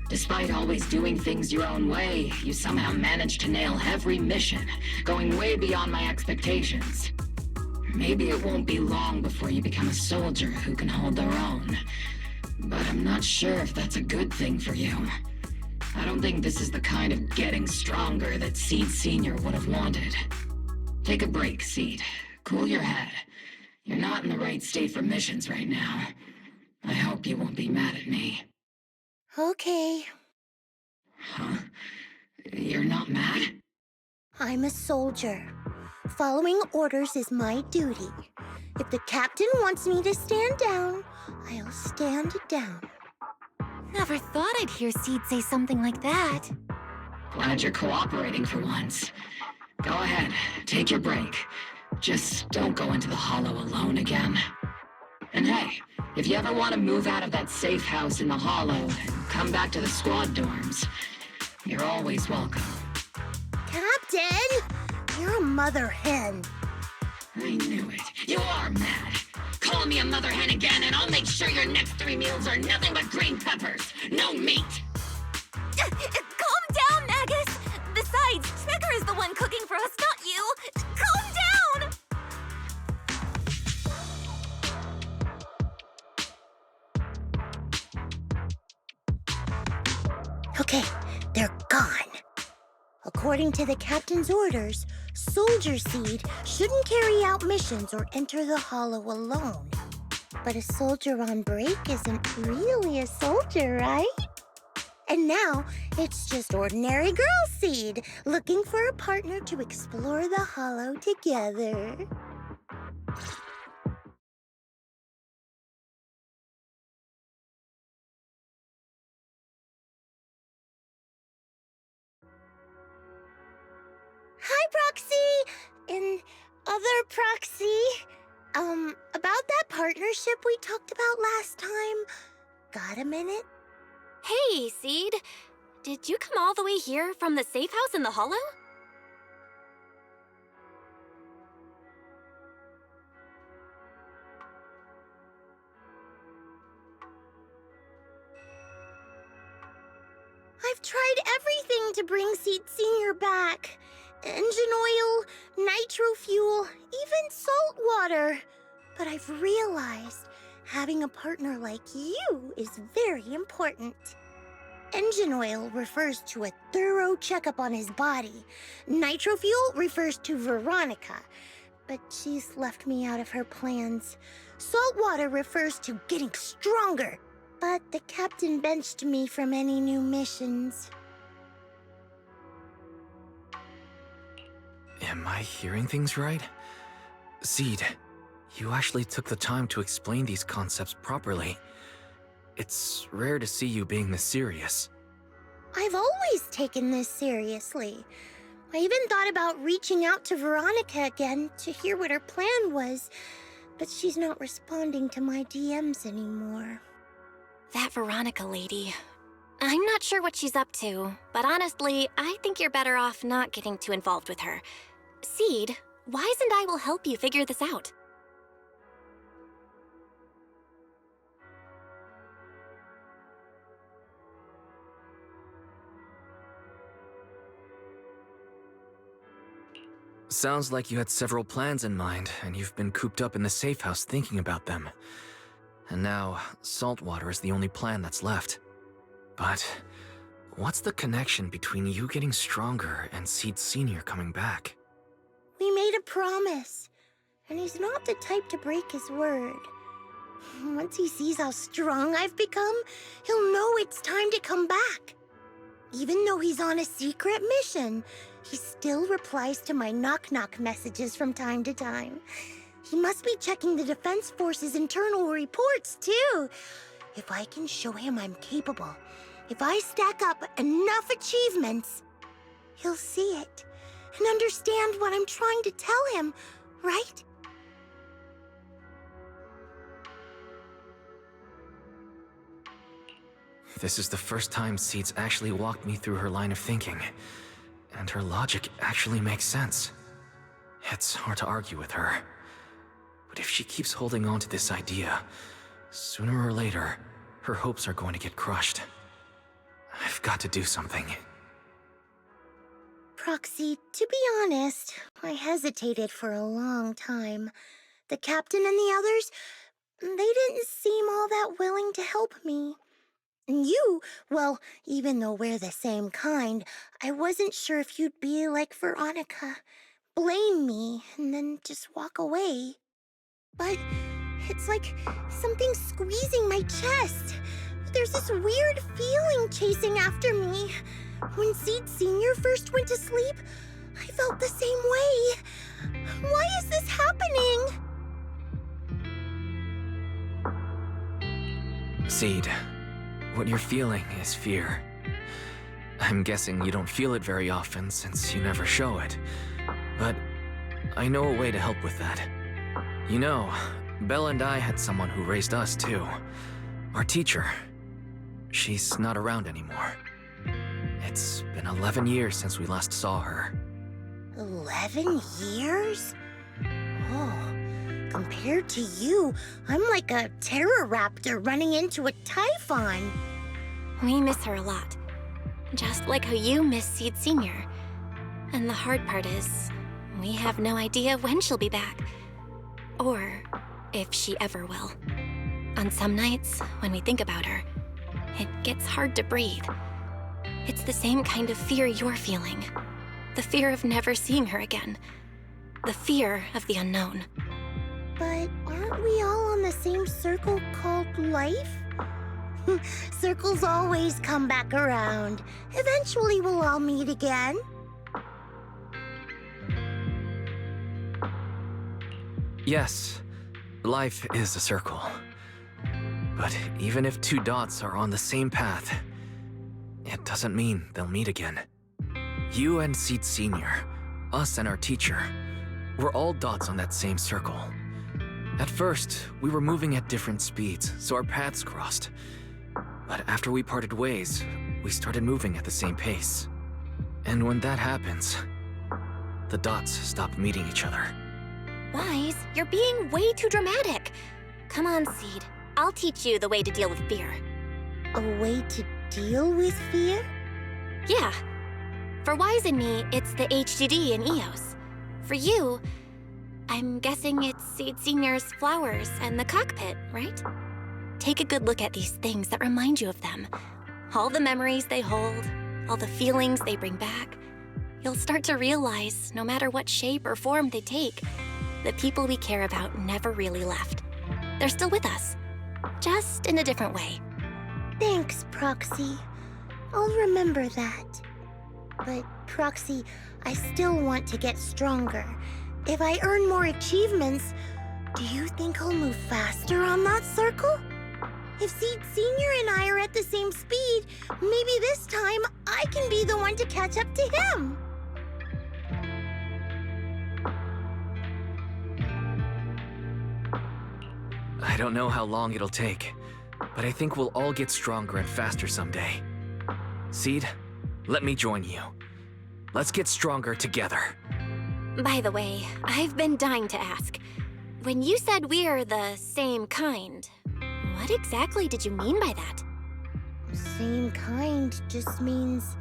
Despite always doing things your own way, you somehow managed to nail every mission, going way beyond my expectations. Maybe it won't be long before you become a soldier who can hold their own. But I'm not sure if that's a good thing for you. I don't think this is the kind of getting stronger that Seed Sr. would have wanted. Take a break, Seed. Cool your head. You're not in the right state for missions right now. I hope you won't be mad at me. Okay. Huh? You're not mad? I'm a soldier. Following orders is my duty. If the captain wants me to stand down, I'll stand down. Never thought I'd hear Seed say something like that. Glad you're cooperating for once. Go ahead, take your break. Just don't go into the hollow alone again. And hey, if you ever want to move out of that safe house in the hollow and come back to the squad dorms, you're always welcome. Captain! You're a mother hen. I knew it. You are mad. Call me a mother hen again and I'll make sure your next 3 meals are nothing but green peppers. No meat. Calm down, Magus! Besides, Trigger is the one cooking for us, not you! Calm down! Okay, they're gone. According to the captain's orders, Soldier Seed shouldn't carry out missions or enter the hollow alone. But a soldier on break isn't really a soldier, right? And now, it's just ordinary girl Seed looking for a partner to explore the hollow together. Hi, Proxy! And other Proxy. About that partnership we talked about last time. Got a minute? Hey, Seed. Did you come all the way here from the safe house in the hollow? I've tried everything to bring Seed Sr. back. Engine oil, nitro fuel, even salt water. But I've realized having a partner like you is very important. Engine oil refers to a thorough checkup on his body. Nitro fuel refers to Veronica, but she's left me out of her plans. Salt water refers to getting stronger, but the captain benched me from any new missions. Am I hearing things right? Seed, you actually took the time to explain these concepts properly. It's rare to see you being this serious. I've always taken this seriously. I even thought about reaching out to Veronica again to hear what her plan was, but she's not responding to my DMs anymore. That Veronica lady. I'm not sure what she's up to, but honestly, I think you're better off not getting too involved with her. Seed, Wise and I will help you figure this out. Sounds like you had several plans in mind, and you've been cooped up in the safe house thinking about them. And now, saltwater is the only plan that's left. But what's the connection between you getting stronger and Seed Sr. coming back? We made a promise, and he's not the type to break his word. Once he sees how strong I've become, he'll know it's time to come back. Even though he's on a secret mission, he still replies to my knock-knock messages from time to time. He must be checking the Defense Force's internal reports, too. If I can show him I'm capable, if I stack up enough achievements, he'll see it and understand what I'm trying to tell him, right? This is the first time Seed's actually walked me through her line of thinking, and her logic actually makes sense. It's hard to argue with her. But if she keeps holding on to this idea, sooner or later, her hopes are going to get crushed. I've got to do something. Proxy, to be honest, I hesitated for a long time. The captain and the others, they didn't seem all that willing to help me. And you, well, even though we're the same kind, I wasn't sure if you'd be like Veronica. Blame me and then just walk away. But it's like something squeezing my chest. There's this weird feeling chasing after me. When Seed Sr. first went to sleep, I felt the same way. Why is this happening? Seed, what you're feeling is fear. I'm guessing you don't feel it very often since you never show it. But I know a way to help with that. You know, Belle and I had someone who raised us too. Our teacher. She's not around anymore. It's been 11 years since we last saw her. 11 years? Oh, compared to you, I'm like a terror raptor running into a typhon. We miss her a lot. Just like how you miss Seed Sr. And the hard part is, we have no idea when she'll be back. Or if she ever will. On some nights, when we think about her, it gets hard to breathe. It's the same kind of fear you're feeling. The fear of never seeing her again. The fear of the unknown. But aren't we all on the same circle called life? Circles always come back around. Eventually we'll all meet again. Yes, life is a circle. But even if two dots are on the same path, it doesn't mean they'll meet again. You and Seed Sr., us and our teacher, we're all dots on that same circle. At first, we were moving at different speeds, so our paths crossed. But after we parted ways, we started moving at the same pace. And when that happens, the dots stop meeting each other. Wise, you're being way too dramatic. Come on, Seed. I'll teach you the way to deal with fear. A way to deal with fear? Yeah. For Wise and me, it's the HDD and EOS. For you, I'm guessing it's Seed Sr.'s flowers and the cockpit, right? Take a good look at these things that remind you of them. All the memories they hold, all the feelings they bring back. You'll start to realize, no matter what shape or form they take, the people we care about never really left. They're still with us, just in a different way. Thanks, Proxy. I'll remember that. But, Proxy, I still want to get stronger. If I earn more achievements, do you think I'll move faster on that circle? If Seed Sr. and I are at the same speed, maybe this time I can be the one to catch up to him. I don't know how long it'll take, but I think we'll all get stronger and faster someday. Seed, let me join you. Let's get stronger together. By the way, I've been dying to ask. When you said we're the same kind, what exactly did you mean by that? Same kind just means,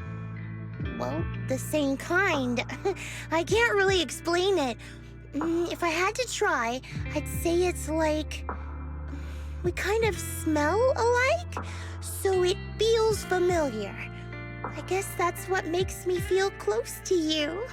well, the same kind. I can't really explain it. If I had to try, I'd say it's like we kind of smell alike, so it feels familiar. I guess that's what makes me feel close to you.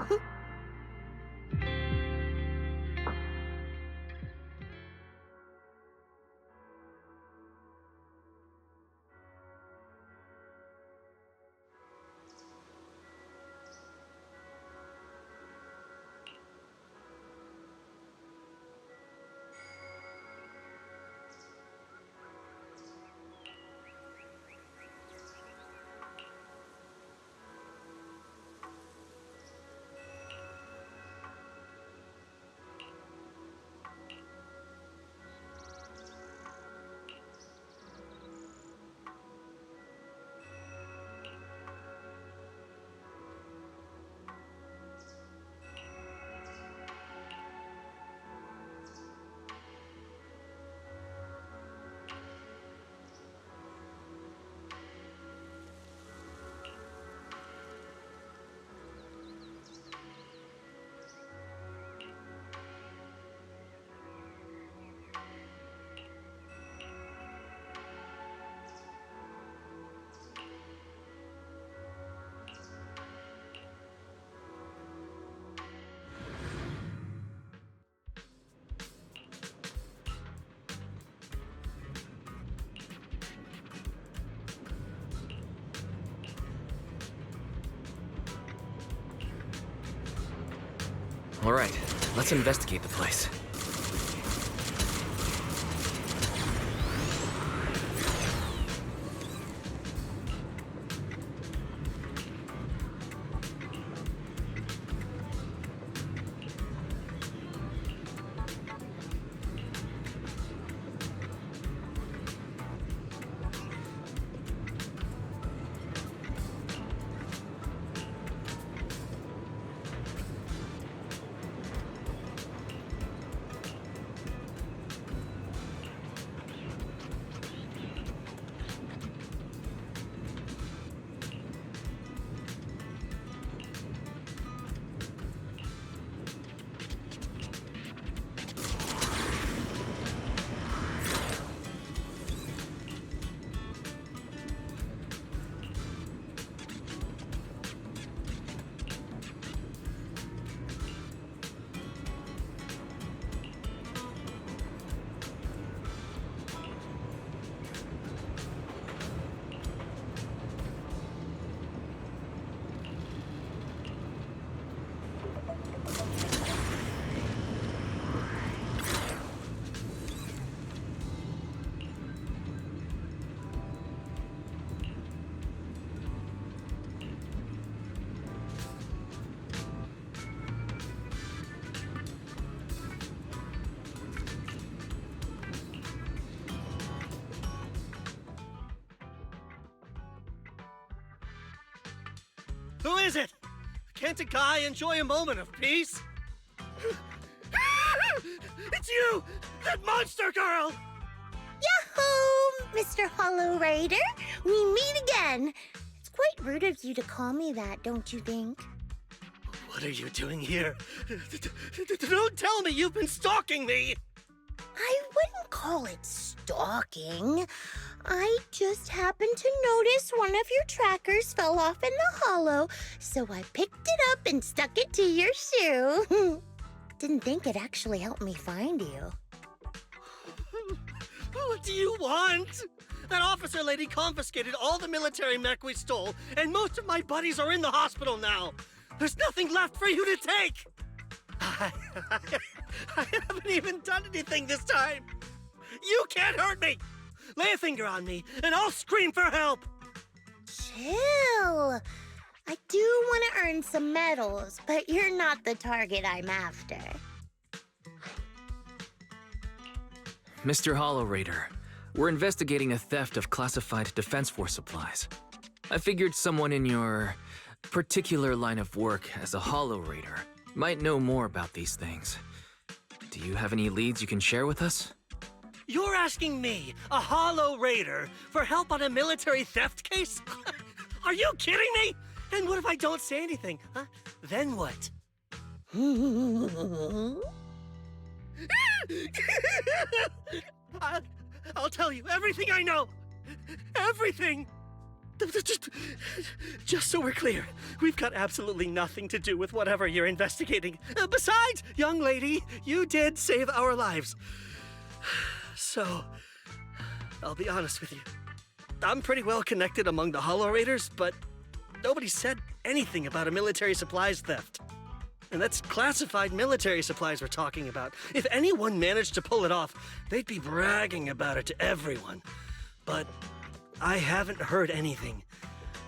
All right, let's investigate the place. Who is it? Can't a guy enjoy a moment of peace? It's you! That monster girl! Yahoo, Mr. Hollow Rider! We meet again! It's quite rude of you to call me that, don't you think? What are you doing here? Don't tell me you've been stalking me! I wouldn't call it stalking. I just happened to notice one of your trackers fell off in the hollow, so I picked it up and stuck it to your shoe. Didn't think it actually helped me find you. What do you want? That officer lady confiscated all the military mech we stole, and most of my buddies are in the hospital now. There's nothing left for you to take. I haven't even done anything this time. You can't hurt me. Lay a finger on me, and I'll scream for help. Chill. I do want to earn some medals, but you're not the target I'm after. Mr. Hollow Raider, we're investigating a theft of classified Defense Force supplies. I figured someone in your particular line of work as a Hollow Raider might know more about these things. Do you have any leads you can share with us? You're asking me, a Hollow Raider, for help on a military theft case? Are you kidding me? And what if I don't say anything? Huh? Then what? I'll tell you everything I know. Everything. Just so we're clear, we've got absolutely nothing to do with whatever you're investigating. Besides, young lady, you did save our lives. So, I'll be honest with you. I'm pretty well connected among the Hollow Raiders, but nobody said anything about a military supplies theft. And that's classified military supplies we're talking about. If anyone managed to pull it off, they'd be bragging about it to everyone. But I haven't heard anything,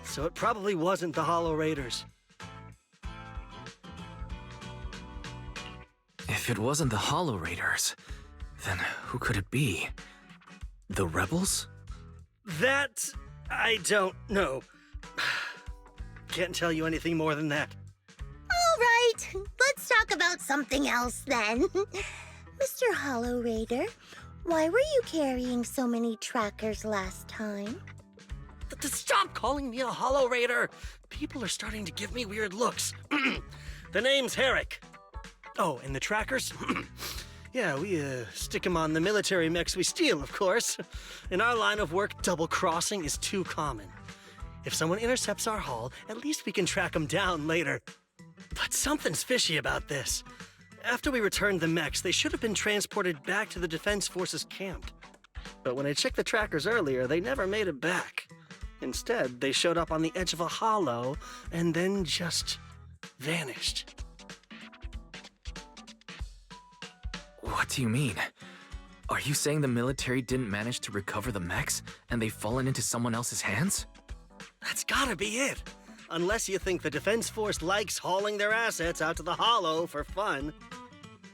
so it probably wasn't the Hollow Raiders. If it wasn't the Hollow Raiders, then who could it be? The rebels? That I don't know. Can't tell you anything more than that. All right, let's talk about something else then. Mr. Hollow Raider, why were you carrying so many trackers last time? Stop calling me a Hollow Raider! People are starting to give me weird looks. The name's Herrick. Oh, and the trackers? Yeah, we stick them on the military mechs we steal, of course. In our line of work, double-crossing is too common. If someone intercepts our haul, at least we can track them down later. But something's fishy about this. After we returned the mechs, they should have been transported back to the Defense Forces camp. But when I checked the trackers earlier, they never made it back. Instead, they showed up on the edge of a hollow and then just vanished. What do you mean? Are you saying the military didn't manage to recover the mechs and they've fallen into someone else's hands? That's gotta be it. Unless you think the Defense Force likes hauling their assets out to the Hollow for fun.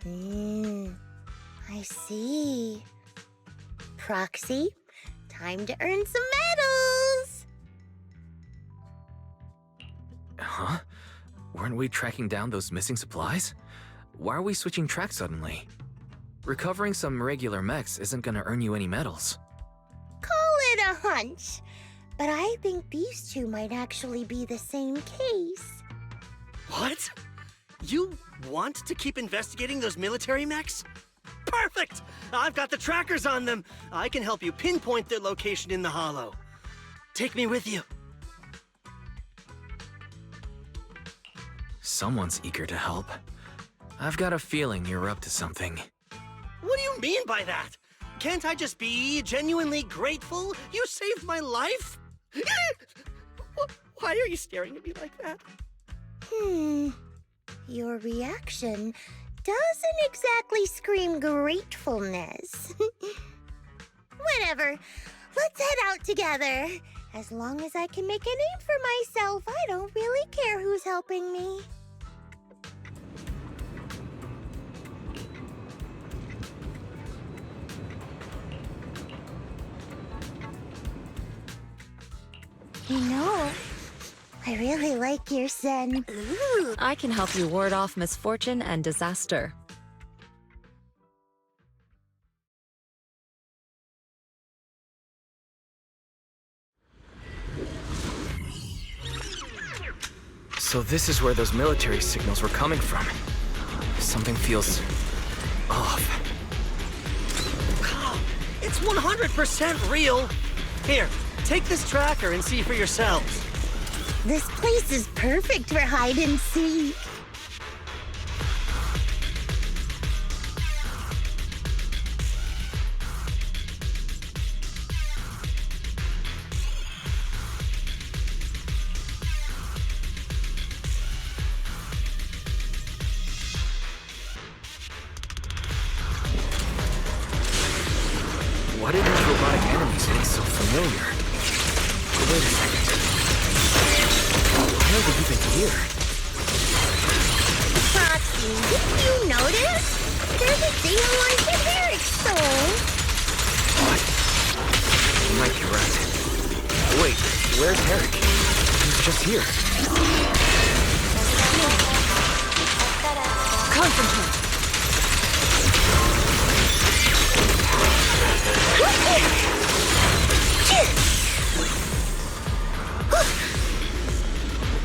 I see. Proxy, time to earn some medals! Huh? Weren't we tracking down those missing supplies? Why are we switching tracks suddenly? Recovering some regular mechs isn't gonna earn you any medals. Call it a hunch. But I think these two might actually be the same case. What? You want to keep investigating those military mechs? Perfect! I've got the trackers on them. I can help you pinpoint their location in the Hollow. Take me with you. Someone's eager to help. I've got a feeling you're up to something. What do you mean by that? Can't I just be genuinely grateful? You saved my life? Why are you staring at me like that? Your reaction doesn't exactly scream gratefulness. Whatever. Let's head out together. As long as I can make a name for myself, I don't really care who's helping me. You know, I really like your Zen. Ooh. I can help you ward off misfortune and disaster. So this is where those military signals were coming from. Something feels off. It's 100% real. Here, take this tracker and see for yourselves. This place is perfect for hide and seek. Why did those robotic enemies look so familiar? Wait a second. Why are they even here? Proxy, didn't you notice? They're the same ones that Eric stole. What? You might be right. Wait, where's Eric? He's just here. Concentrate.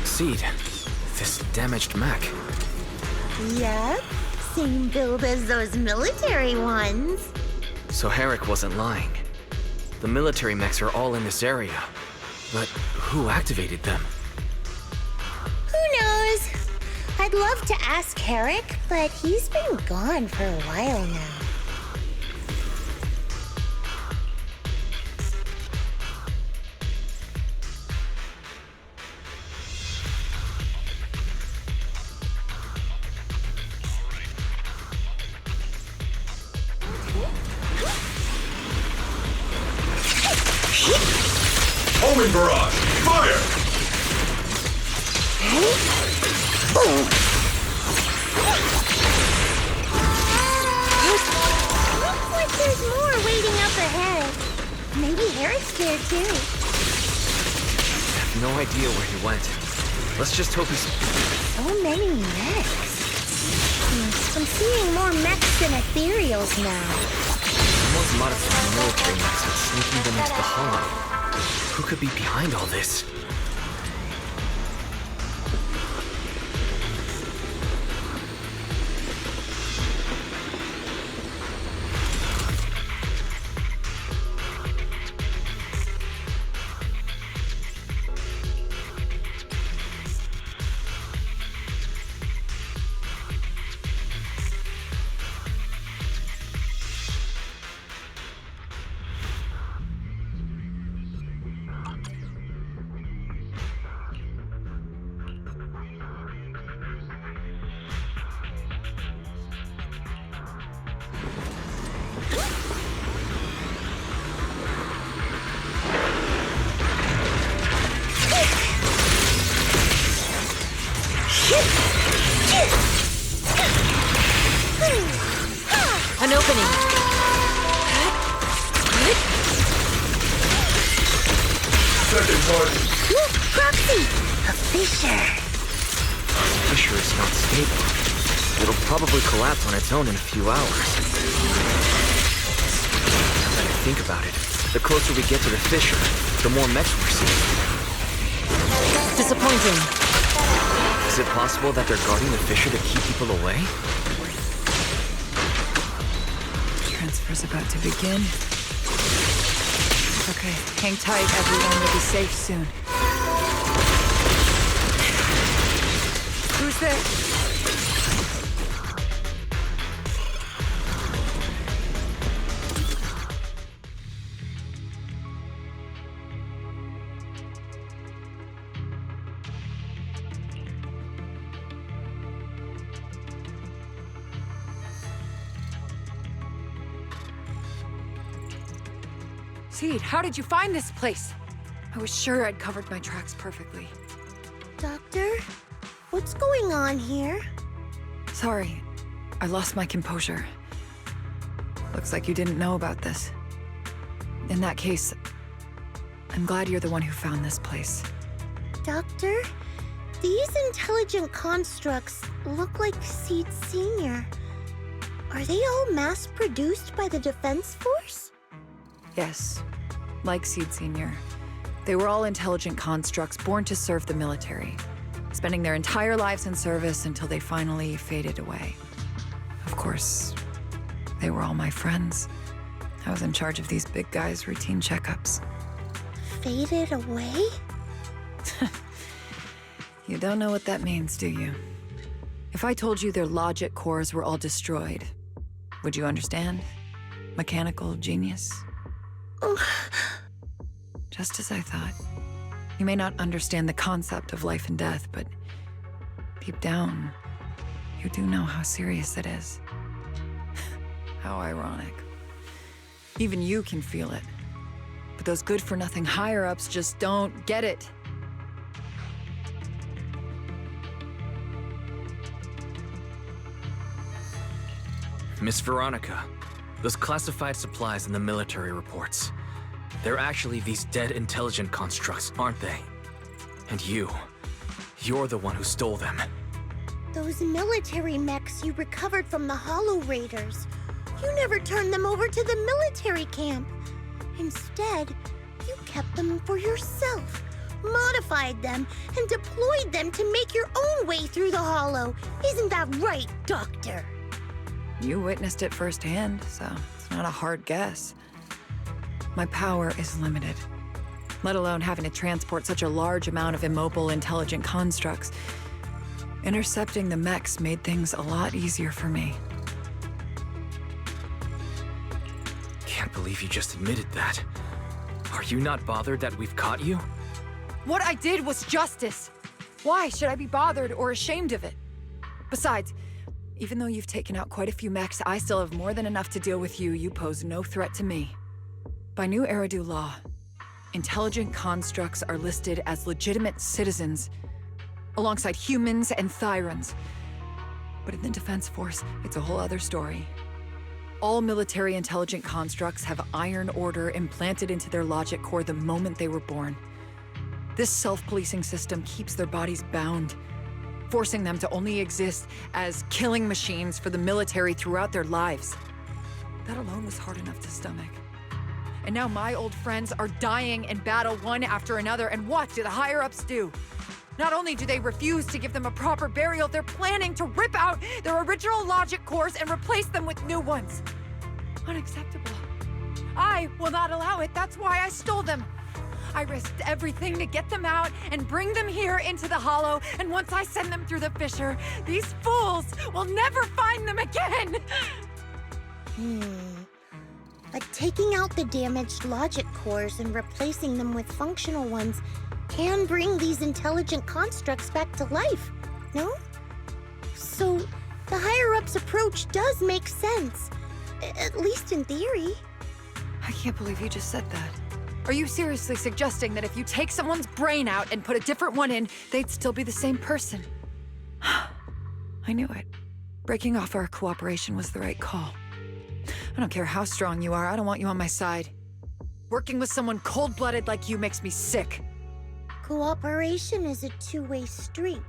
Seed, this damaged mech. Yep, same build as those military ones. So Herrick wasn't lying. The military mechs are all in this area. But who activated them? Who knows? I'd love to ask Herrick, but he's been gone for a while now. Homing barrage! Fire! Looks like there's more waiting up ahead. Maybe Herrick's there too. I have no idea where he went. Let's just hope he's... So many mechs. I'm seeing more mechs than ethereals now. Someone's modifying military mechs and sneaking them into the Hollow. Who could be behind all this? An opening. Second party. Look, Proxy! A fissure. The fissure is not stable. It'll probably collapse on its own in a few hours. Now that I think about it, the closer we get to the fissure, the more mechs we're seeing. Disappointing. Is it possible that they're guarding the fissure to keep people away? Transfer's about to begin. Okay, hang tight, everyone. We'll be safe soon. Who's there? Seed, how did you find this place? I was sure I'd covered my tracks perfectly. Doctor? What's going on here? Sorry, I lost my composure. Looks like you didn't know about this. In that case, I'm glad you're the one who found this place. Doctor? These intelligent constructs look like Seed Senior. Are they all mass-produced by the Defense Force? Yes, like Seed Senior. They were all intelligent constructs born to serve the military, spending their entire lives in service until they finally faded away. Of course, they were all my friends. I was in charge of these big guys' routine checkups. Faded away? You don't know what that means, do you? If I told you their logic cores were all destroyed, would you understand? Mechanical genius? Just as I thought. You may not understand the concept of life and death, but deep down, you do know how serious it is. How ironic. Even you can feel it. But those good-for-nothing higher-ups just don't get it. Miss Veronica, those classified supplies in the military reports. They're actually these dead intelligent constructs, aren't they? And you're the one who stole them. Those military mechs you recovered from the Hollow Raiders. You never turned them over to the military camp. Instead, you kept them for yourself, modified them, and deployed them to make your own way through the Hollow. Isn't that right, Doctor? You witnessed it firsthand, so it's not a hard guess. My power is limited, let alone having to transport such a large amount of immobile, intelligent constructs. Intercepting the mechs made things a lot easier for me. Can't believe you just admitted that. Are you not bothered that we've caught you? What I did was justice. Why should I be bothered or ashamed of it? Besides, even though you've taken out quite a few mechs, I still have more than enough to deal with you. You pose no threat to me. By new Eridu law, intelligent constructs are listed as legitimate citizens, alongside humans and Thyrans. But in the Defense Force, it's a whole other story. All military intelligent constructs have Iron Order implanted into their logic core the moment they were born. This self-policing system keeps their bodies bound, forcing them to only exist as killing machines for the military throughout their lives. That alone was hard enough to stomach. And now my old friends are dying in battle one after another, and what do the higher-ups do? Not only do they refuse to give them a proper burial, they're planning to rip out their original logic cores and replace them with new ones. Unacceptable. I will not allow it. That's why I stole them. I risked everything to get them out and bring them here into the Hollow, and once I send them through the fissure, these fools will never find them again! But taking out the damaged logic cores and replacing them with functional ones can bring these intelligent constructs back to life, no? So, the higher-ups approach does make sense. At least in theory. I can't believe you just said that. Are you seriously suggesting that if you take someone's brain out and put a different one in, they'd still be the same person? I knew it. Breaking off our cooperation was the right call. I don't care how strong you are, I don't want you on my side. Working with someone cold-blooded like you makes me sick. Cooperation is a two-way street.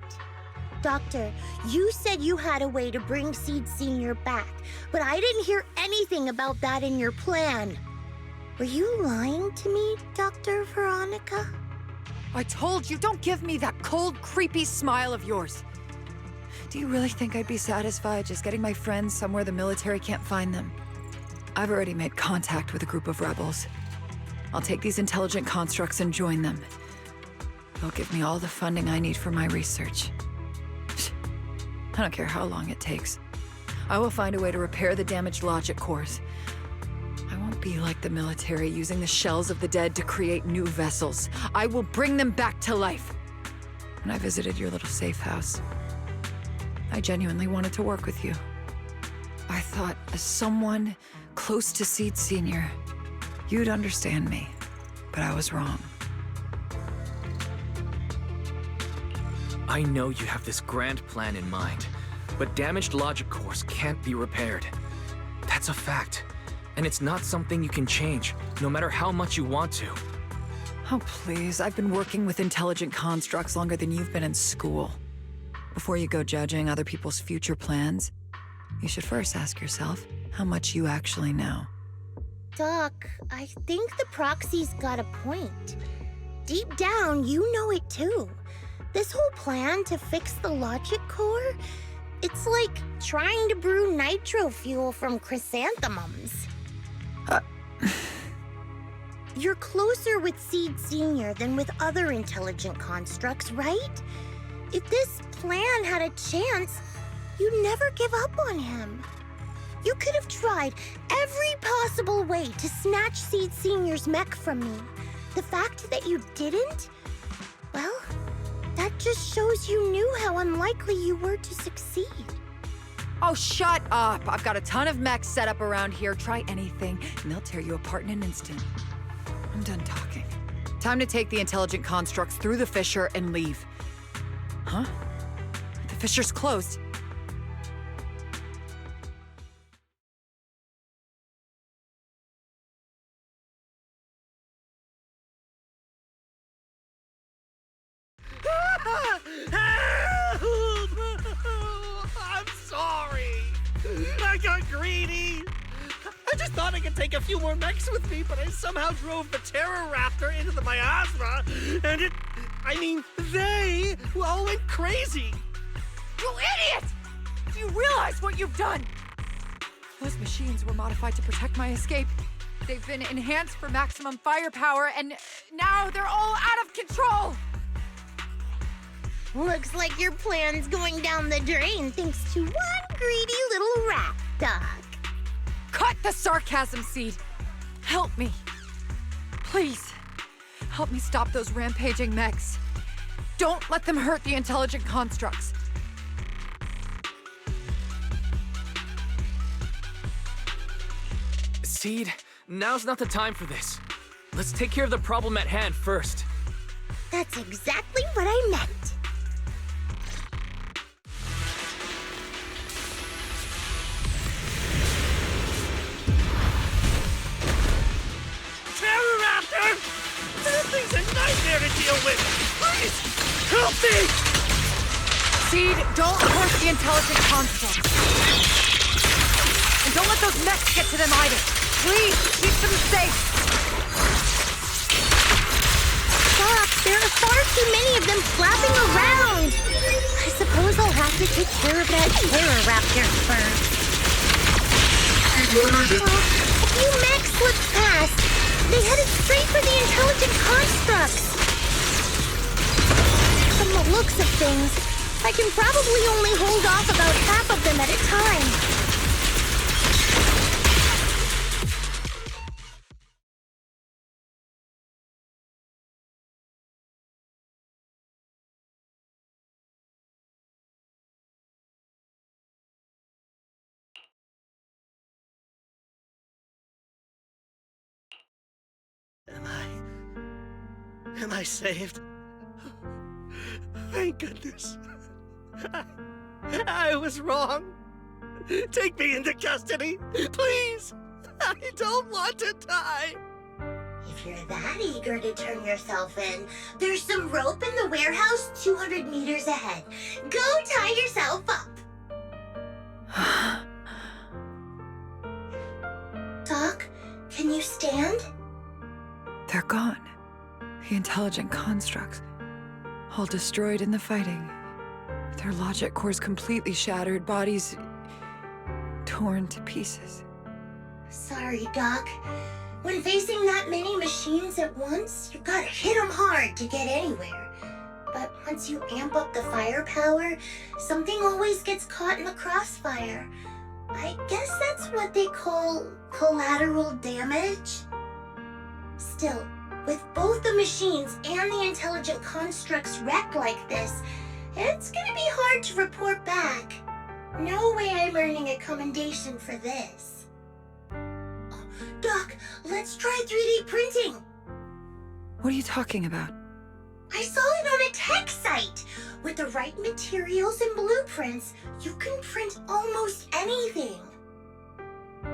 Doctor, you said you had a way to bring Seed Senior back, but I didn't hear anything about that in your plan. Were you lying to me, Dr. Veronica? I told you, don't give me that cold, creepy smile of yours. Do you really think I'd be satisfied just getting my friends somewhere the military can't find them? I've already made contact with a group of rebels. I'll take these intelligent constructs and join them. They'll give me all the funding I need for my research. I don't care how long it takes. I will find a way to repair the damaged logic cores. I won't be like the military, using the shells of the dead to create new vessels. I will bring them back to life. When I visited your little safe house, I genuinely wanted to work with you. I thought, as someone close to Seed Senior, you'd understand me, but I was wrong. I know you have this grand plan in mind, but damaged logic cores can't be repaired. That's a fact, and it's not something you can change, no matter how much you want to. Oh, please, I've been working with intelligent constructs longer than you've been in school. Before you go judging other people's future plans, you should first ask yourself how much you actually know. Doc, I think the proxy's got a point. Deep down, you know it too. This whole plan to fix the logic core, it's like trying to brew nitro fuel from chrysanthemums. You're closer with Seed Senior than with other intelligent constructs, right? If this plan had a chance, you'd never give up on him. You could have tried every possible way to snatch Seed Senior's mech from me. The fact that you didn't, well, that just shows you knew how unlikely you were to succeed. Oh, shut up! I've got a ton of mechs set up around here. Try anything, and they'll tear you apart in an instant. I'm done talking. Time to take the intelligent constructs through the fissure and leave. Huh? The fissure's closed. Help! I'm sorry. I got greedy. I just thought I could take a few more mechs with me, but I somehow drove the Terror Raptor into the miasma, and they all went crazy. You idiot! Do you realize what you've done? Those machines were modified to protect my escape. They've been enhanced for maximum firepower, and now they're all out of control! Looks like your plan's going down the drain thanks to one greedy little rat, Doc. Cut the sarcasm, Seed. Help me. Please. Help me stop those rampaging mechs. Don't let them hurt the intelligent constructs. Seed, now's not the time for this. Let's take care of the problem at hand first. That's exactly what I meant. Terror Raptor! That thing's a nightmare to deal with. Please, help me! Seed, don't hurt the intelligent constructs. And don't let those mechs get to them either. Please, keep them safe. Doc, there are far too many of them flapping around. I suppose I'll have to take care of that Terror Raptor first. A few mechs slipped past. They headed straight for the intelligent constructs. From the looks of things, I can probably only hold off about half of them at a time. Am I saved? Thank goodness. I was wrong. Take me into custody, please. I don't want to die. If you're that eager to turn yourself in, there's some rope in the warehouse 200 meters ahead. Go tie yourself up. Doc, can you stand? They're gone. The intelligent constructs. All destroyed in the fighting. Their logic cores completely shattered, bodies torn to pieces. Sorry, Doc. When facing that many machines at once, you gotta hit them hard to get anywhere. But once you amp up the firepower, something always gets caught in the crossfire. I guess that's what they call collateral damage. Still, with both the machines and the intelligent constructs wrecked like this, it's gonna be hard to report back. No way I'm earning a commendation for this. Oh, Doc, let's try 3D printing. What are you talking about? I saw it on a tech site. With the right materials and blueprints, you can print almost anything.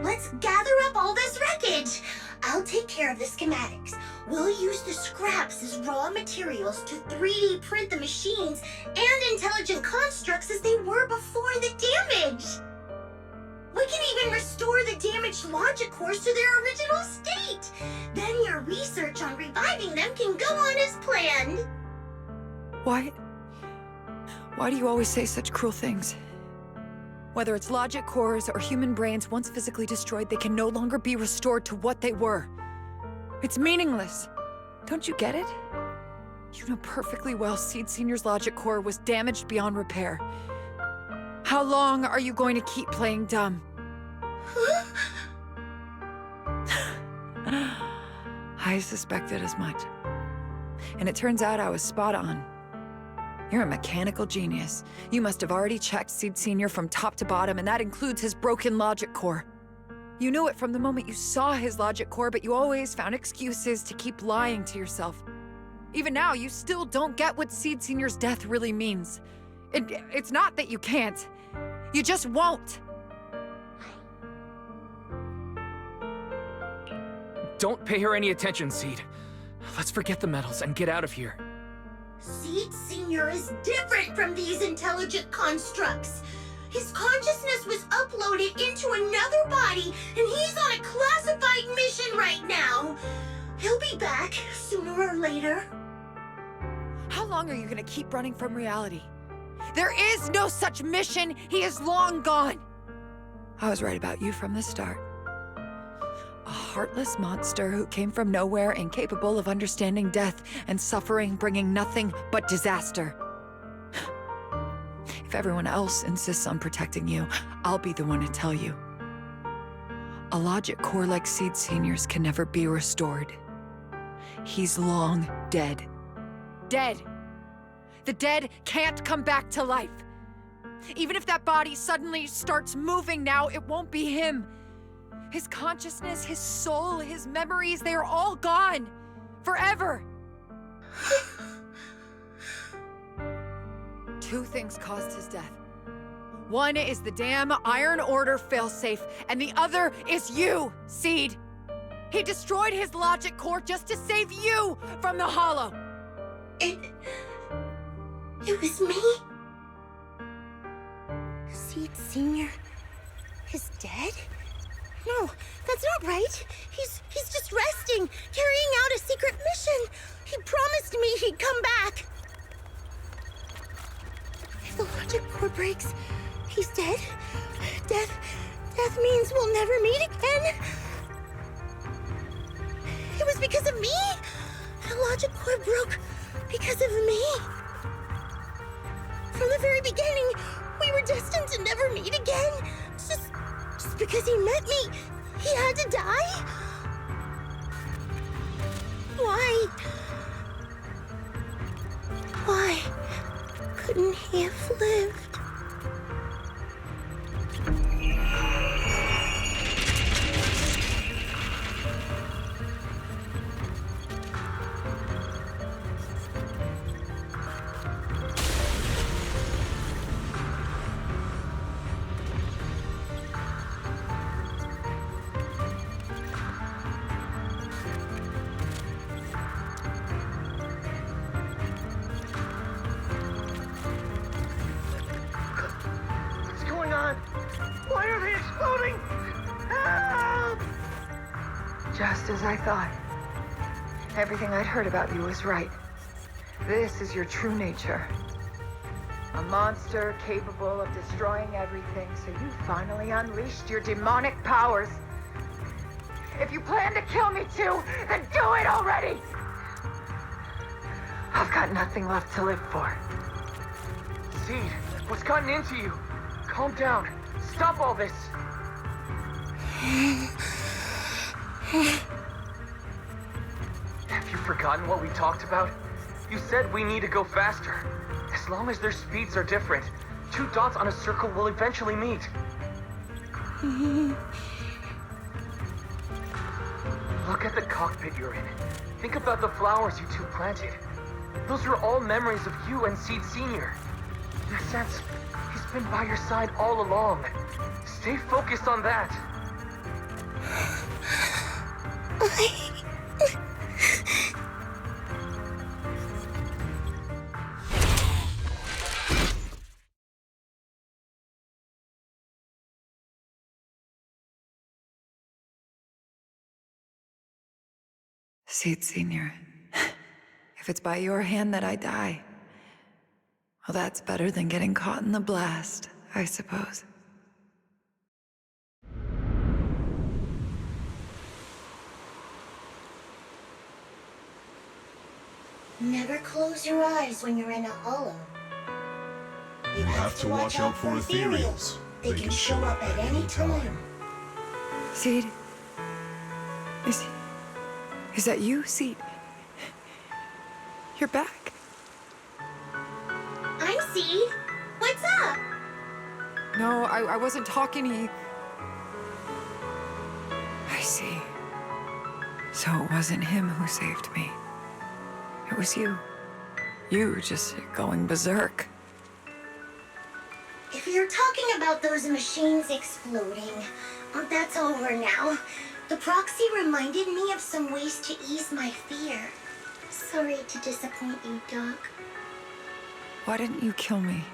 Let's gather up all this wreckage. I'll take care of the schematics. We'll use the scraps as raw materials to 3D print the machines and intelligent constructs as they were before the damage. We can even restore the damaged logic cores to their original state. Then your research on reviving them can go on as planned. Why do you always say such cruel things? Whether it's logic cores or human brains once physically destroyed, they can no longer be restored to what they were. It's meaningless. Don't you get it? You know perfectly well Seed Senior's logic core was damaged beyond repair. How long are you going to keep playing dumb? I suspected as much. And it turns out I was spot on. You're a mechanical genius. You must have already checked Seed Senior from top to bottom, and that includes his broken logic core. You knew it from the moment you saw his logic core, but you always found excuses to keep lying to yourself. Even now, you still don't get what Seed Senior's death really means. It's not that you can't. You just won't. Don't pay her any attention, Seed. Let's forget the medals and get out of here. Seed Senior is different from these intelligent constructs. His consciousness was uploaded into another body, and he's on a classified mission right now. He'll be back sooner or later. How long are you gonna keep running from reality? There is no such mission. He is long gone. I was right about you from the start. A heartless monster who came from nowhere, incapable of understanding death and suffering, bringing nothing but disaster. If everyone else insists on protecting you, I'll be the one to tell you. A logic core like Seed Senior's can never be restored. He's long dead. Dead! The dead can't come back to life. Even if that body suddenly starts moving now, it won't be him. His consciousness, his soul, his memories, they are all gone. Forever. Two things caused his death. One is the damn Iron Order failsafe, and the other is you, Seed. He destroyed his logic core just to save you from the Hollow. It was me? Seed Senior is dead? No, that's not right. He's just resting, carrying out a secret mission. He promised me he'd come back. If the logic core breaks, he's dead. Death means we'll never meet again. It was because of me. The logic core broke because of me. From the very beginning, we were destined to never meet again. Just because he met me, he had to die? Why? Why couldn't he have lived? exploding! Help! Just as I thought. Everything I'd heard about you was right. This is your true nature. A monster capable of destroying everything, so you finally unleashed your demonic powers. If you plan to kill me too, then do it already! I've got nothing left to live for. Seed, what's gotten into you? Calm down. Stop all this. Have you forgotten what we talked about? You said we need to go faster. As long as their speeds are different, 2 dots on a circle will eventually meet. Look at the cockpit you're in. Think about the flowers you two planted. Those are all memories of you and Seed Senior. In a sense, he's been by your side all along. Stay focused on that. Seed Senior, if it's by your hand that I die, well, that's better than getting caught in the blast, I suppose. Never close your eyes when you're in a hollow. You have to watch out for ethereals. They can show up at any time. Seed? Is that you, Seed? You're back. I'm Seed. What's up? No, I wasn't talking to you. I see. So it wasn't him who saved me. It was you. You just going berserk. If you're talking about those machines exploding, that's over now. The proxy reminded me of some ways to ease my fear. Sorry to disappoint you, Doc. Why didn't you kill me?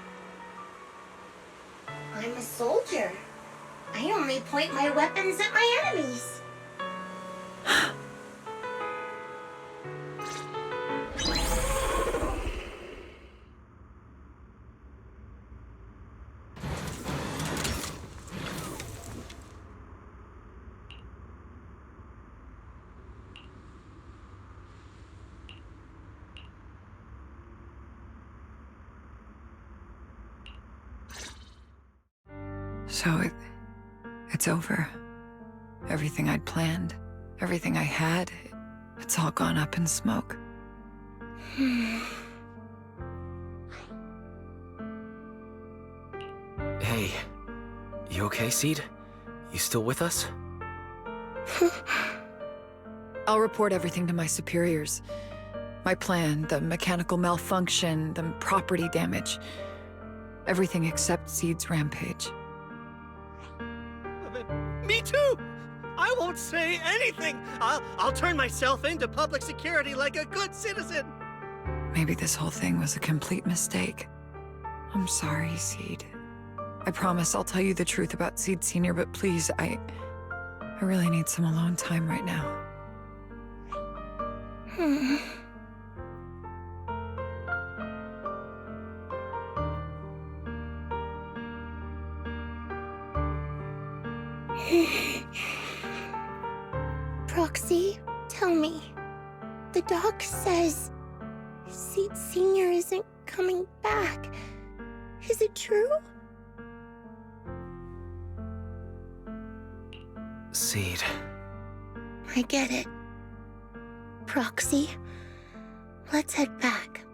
I'm a soldier. I only point my weapons at my enemies. So it's over. Everything I'd planned, everything I had, it's all gone up in smoke. Hey, you okay, Seed? You still with us? I'll report everything to my superiors. My plan, the mechanical malfunction, the property damage. Everything except Seed's rampage. Me too! I won't say anything! I'll turn myself into public security like a good citizen! Maybe this whole thing was a complete mistake. I'm sorry, Seed. I promise I'll tell you the truth about Seed Senior, but please, I really need some alone time right now. Proxy, tell me. The doc says Seed Senior isn't coming back. Is it true? Seed. I get it. Proxy, let's head back.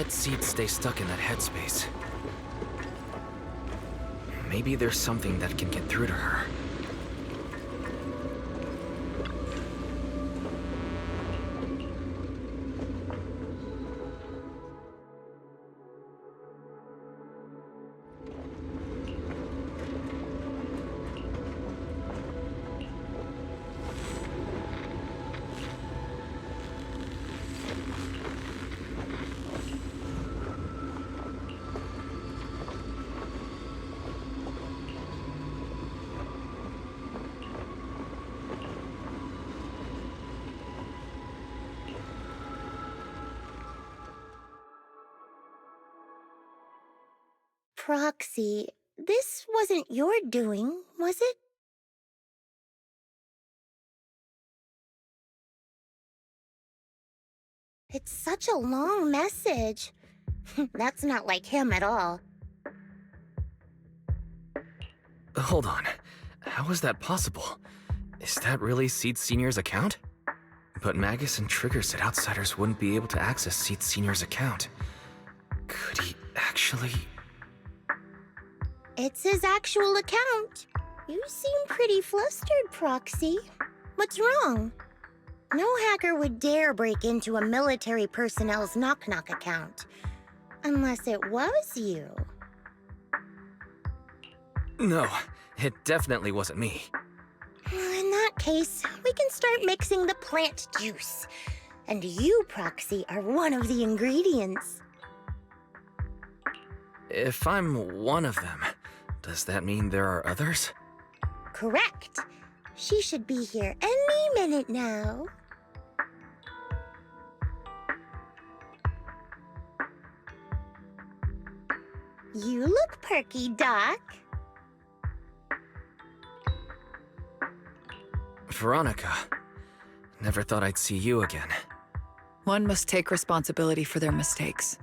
let Seed stay stuck in that headspace. Maybe there's something that can get through to her. Proxy, this wasn't your doing, was it? It's such a long message. That's not like him at all. Hold on. How is that possible? Is that really Seed Senior's account? But Magus and Trigger said outsiders wouldn't be able to access Seed Senior's account. Could he actually... It's his actual account. You seem pretty flustered, Proxy. What's wrong? No hacker would dare break into a military personnel's knock-knock account. Unless it was you. No, it definitely wasn't me. In that case, we can start mixing the plant juice. And you, Proxy, are one of the ingredients. If I'm one of them, does that mean there are others? Correct. She should be here any minute now. You look perky, Doc. Veronica, never thought I'd see you again. One must take responsibility for their mistakes.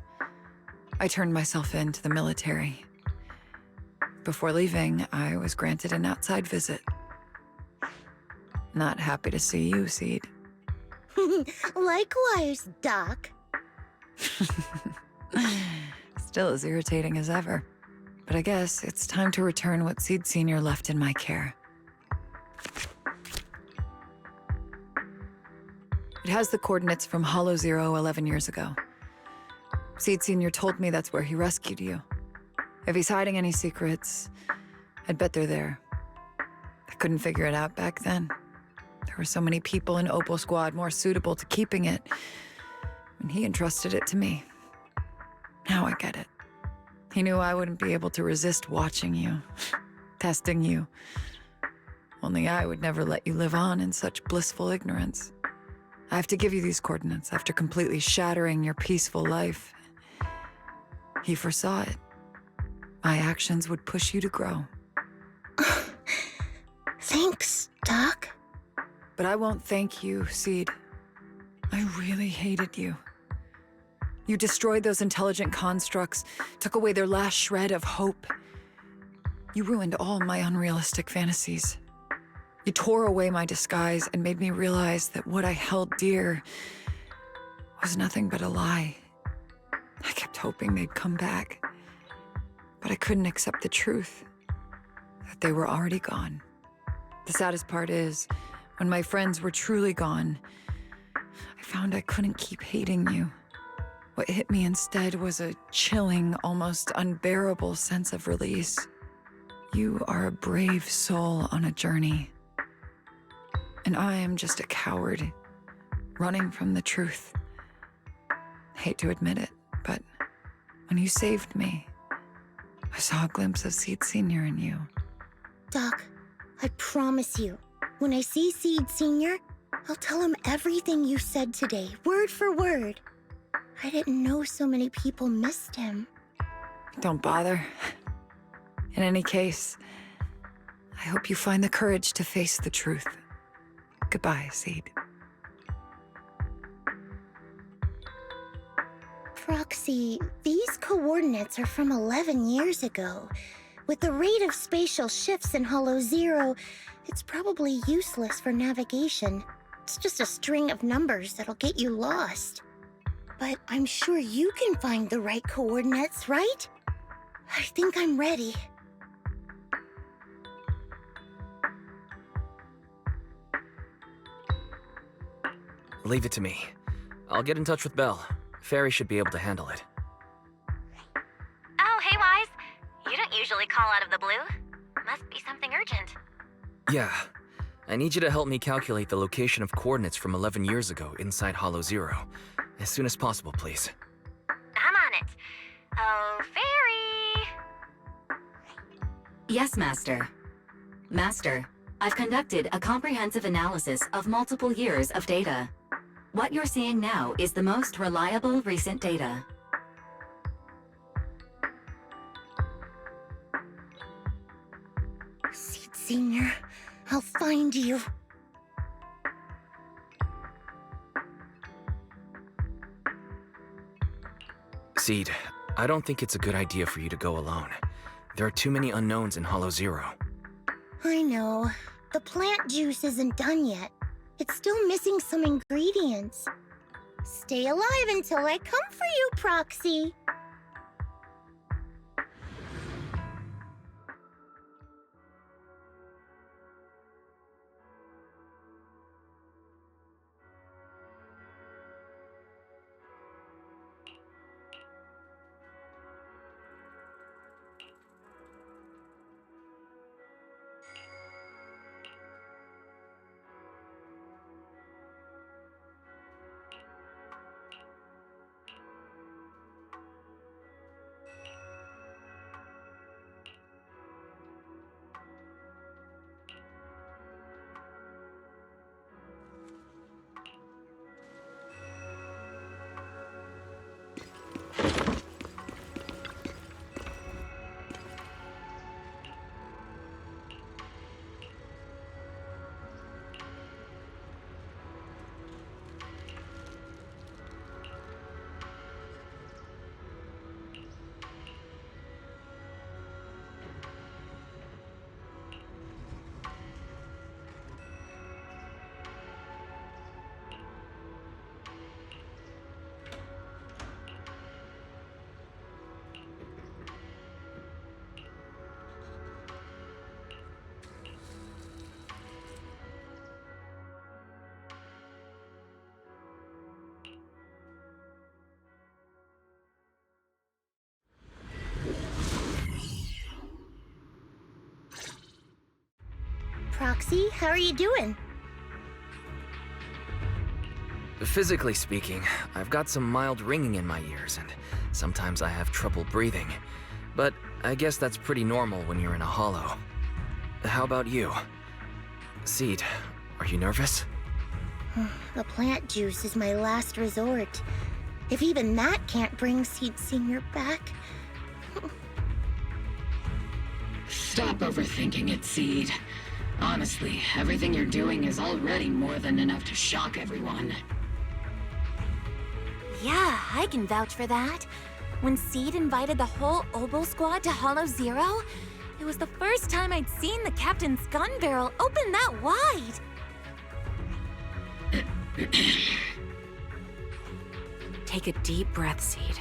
I turned myself in to the military. Before leaving, I was granted an outside visit. Not happy to see you, Seed. Likewise, Doc. Still as irritating as ever. But I guess it's time to return what Seed Senior left in my care. It has the coordinates from Hollow Zero 11 years ago. Seed Senior told me that's where he rescued you. If he's hiding any secrets, I'd bet they're there. I couldn't figure it out back then. There were so many people in Opal Squad more suitable to keeping it, and he entrusted it to me. Now I get it. He knew I wouldn't be able to resist watching you, testing you. Only I would never let you live on in such blissful ignorance. I have to give you these coordinates after completely shattering your peaceful life. He foresaw it. My actions would push you to grow. Thanks, Doc. But I won't thank you, Seed. I really hated you. You destroyed those intelligent constructs, took away their last shred of hope. You ruined all my unrealistic fantasies. You tore away my disguise and made me realize that what I held dear was nothing but a lie. I kept hoping they'd come back, but I couldn't accept the truth, that they were already gone. The saddest part is, when my friends were truly gone, I found I couldn't keep hating you. What hit me instead was a chilling, almost unbearable sense of release. You are a brave soul on a journey. And I am just a coward, running from the truth. Hate to admit it, but when you saved me, I saw a glimpse of Seed Senior in you. Doc, I promise you, when I see Seed Senior, I'll tell him everything you said today, word for word. I didn't know so many people missed him. Don't bother. In any case, I hope you find the courage to face the truth. Goodbye, Seed. Proxy, these coordinates are from 11 years ago. With the rate of spatial shifts in Hollow Zero, it's probably useless for navigation. It's just a string of numbers that'll get you lost. But I'm sure you can find the right coordinates, right? I think I'm ready. Leave it to me. I'll get in touch with Belle. Fairy should be able to handle it. Oh, hey, Wise. You don't usually call out of the blue. Must be something urgent. Yeah. I need you to help me calculate the location of coordinates from 11 years ago inside Hollow Zero. As soon as possible, please. I'm on it. Oh, Fairy! Yes, Master. Master, I've conducted a comprehensive analysis of multiple years of data. What you're seeing now is the most reliable recent data. Seed Senior, I'll find you. Seed, I don't think it's a good idea for you to go alone. There are too many unknowns in Hollow Zero. I know. The plant juice isn't done yet. It's still missing some ingredients. Stay alive until I come for you, Proxy. Proxy, how are you doing? Physically speaking, I've got some mild ringing in my ears, and sometimes I have trouble breathing. But I guess that's pretty normal when you're in a hollow. How about you? Seed, are you nervous? The plant juice is my last resort. If even that can't bring Seed Senior back... Stop overthinking it, Seed. Honestly, everything you're doing is already more than enough to shock everyone. Yeah, I can vouch for that. When Seed invited the whole Oboe squad to Hollow Zero, it was the first time I'd seen the captain's gun barrel open that wide. Take a deep breath, Seed.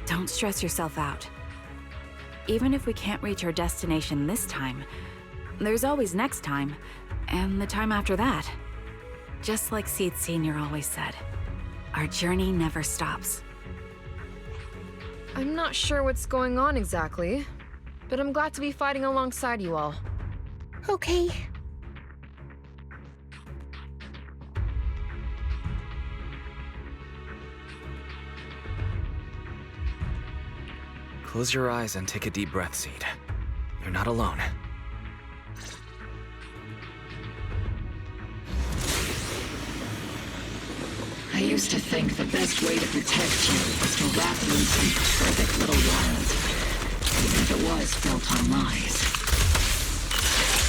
Don't stress yourself out. Even if we can't reach our destination this time, there's always next time, and the time after that. Just like Seed Senior always said, our journey never stops. I'm not sure what's going on exactly, but I'm glad to be fighting alongside you all. Okay. Close your eyes and take a deep breath, Seed. You're not alone. I used to think the best way to protect you was to wrap you in some perfect little world, even if it was built on lies.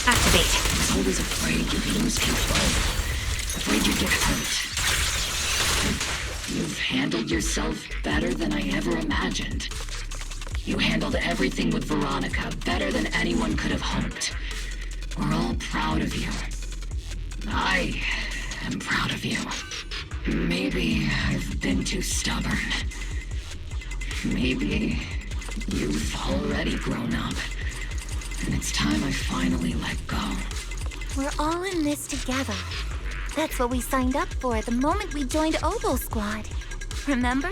Activate. I was always afraid you'd lose control, afraid you'd get hurt. You've handled yourself better than I ever imagined. You handled everything with Veronica better than anyone could have hoped. We're all proud of you. I am proud of you. Maybe I've been too stubborn. Maybe you've already grown up. And it's time I finally let go. We're all in this together. That's what we signed up for the moment we joined Oboe Squad. Remember?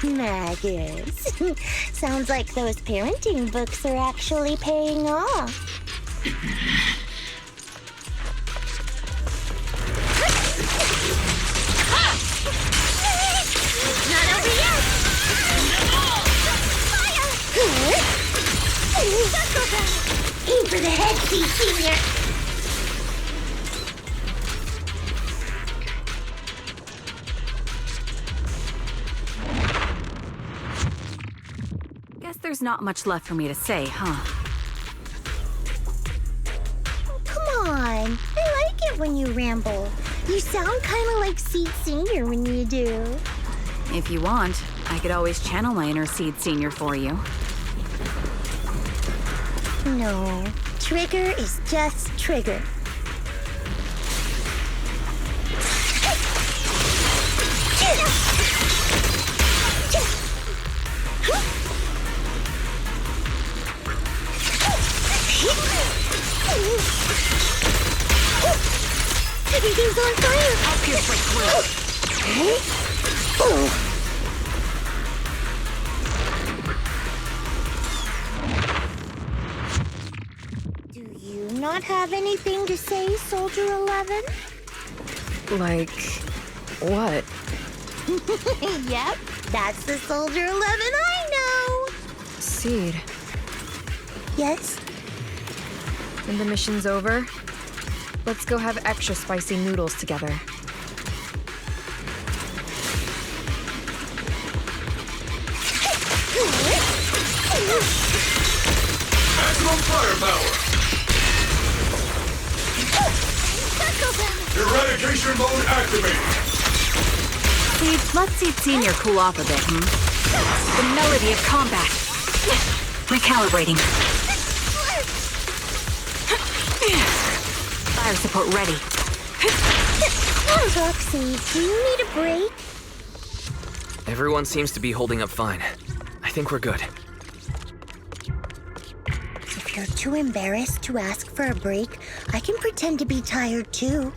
Magus. Sounds like those parenting books are actually paying off. Not over yet! Fire! Aim for the head, Senior! Guess there's not much left for me to say, huh? Come on. I like it when you ramble. You sound kind of like Seed Senior when you do. If you want, I could always channel my inner Seed Senior for you. No. Trigger is just Trigger. Everything's on fire! I'll pierce right through. Do you not have anything to say, Soldier 11? Like, what? Yep, that's the Soldier 11 I know! Seed. Yes? When the mission's over, let's go have extra spicy noodles together. Maximum firepower! Eradication mode activated! Seed, let's Seed Senior cool off a bit, The melody of combat. Recalibrating. Fire support ready. Roxy, do you need a break? Everyone seems to be holding up fine. I think we're good. If you're too embarrassed to ask for a break, I can pretend to be tired too.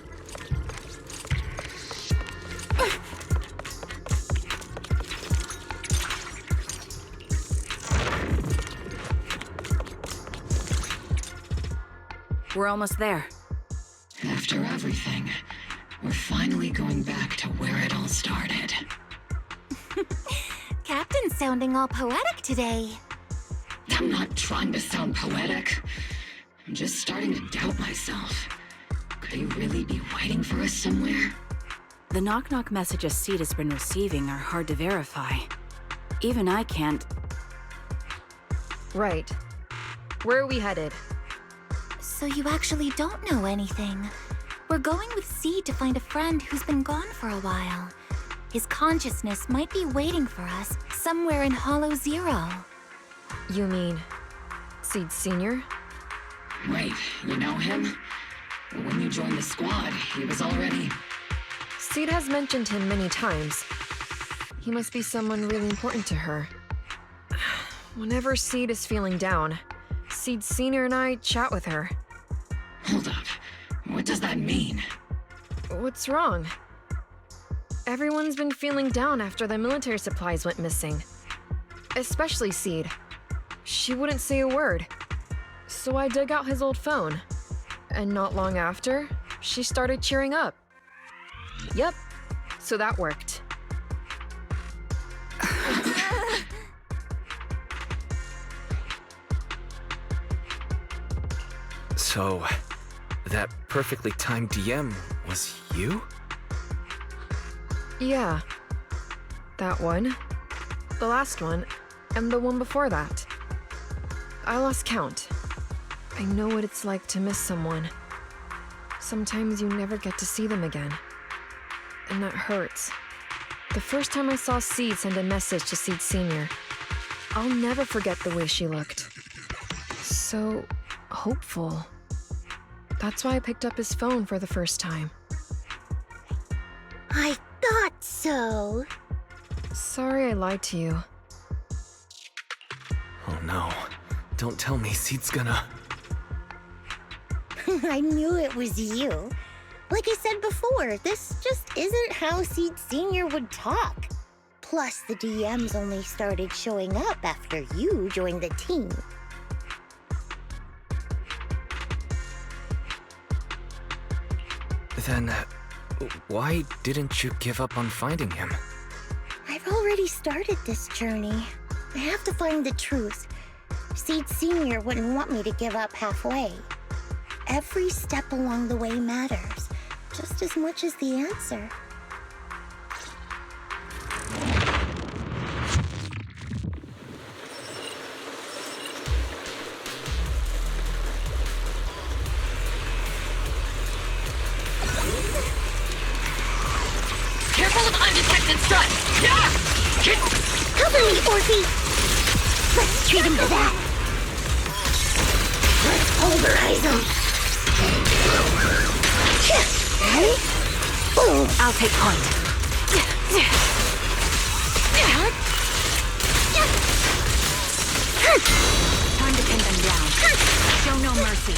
We're almost there. After everything, we're finally going back to where it all started. Captain's sounding all poetic today. I'm not trying to sound poetic. I'm just starting to doubt myself. Could he really be waiting for us somewhere? The knock-knock messages Seed has been receiving are hard to verify. Even I can't... Right. Where are we headed? So you actually don't know anything. We're going with Seed to find a friend who's been gone for a while. His consciousness might be waiting for us somewhere in Hollow Zero. You mean Seed Senior? Wait, you know him? When you joined the squad, he was already... Seed has mentioned him many times. He must be someone really important to her. Whenever Seed is feeling down, Seed Senior and I chat with her. Hold up. What does that mean? What's wrong? Everyone's been feeling down after the military supplies went missing. Especially Seed. She wouldn't say a word. So I dug out his old phone. And not long after, she started cheering up. Yep, so that worked. So, that perfectly timed DM was you? Yeah. That one, the last one, and the one before that. I lost count. I know what it's like to miss someone. Sometimes you never get to see them again. And that hurts. The first time I saw Seed send a message to Seed Senior, I'll never forget the way she looked. So hopeful. That's why I picked up his phone for the first time. I thought so. Sorry I lied to you. Oh no. Don't tell me Seed's gonna... I knew it was you. Like I said before, this just isn't how Seed Sr. would talk. Plus, the DMs only started showing up after you joined the team. Then, why didn't you give up on finding him? I've already started this journey. I have to find the truth. Seed Sr. wouldn't want me to give up halfway. Every step along the way matters, just as much as the answer. Careful of undetected stun! Yeah! Cover me, Orphe! Let's treat him to that! Let's pulverize him! Boom! I'll take point. Time to pin them down. Show no mercy.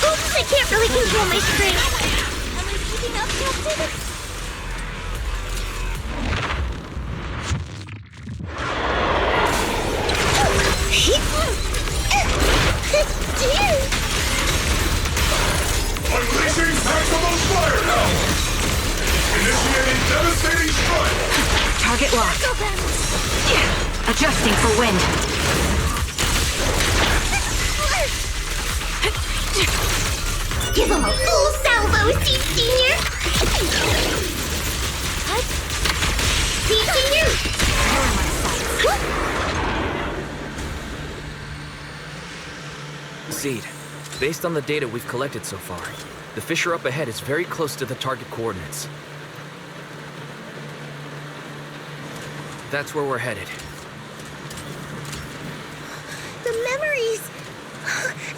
Oops, I can't really control my strength. Am I keeping up, Captain? Unleashing maximum fire now! Initiating devastating strike! Target locked. Adjusting for wind. Give him a full salvo, Seed Sr. What? Seed Sr. Seed, based on the data we've collected so far, the fissure up ahead is very close to the target coordinates. That's where we're headed. The memories!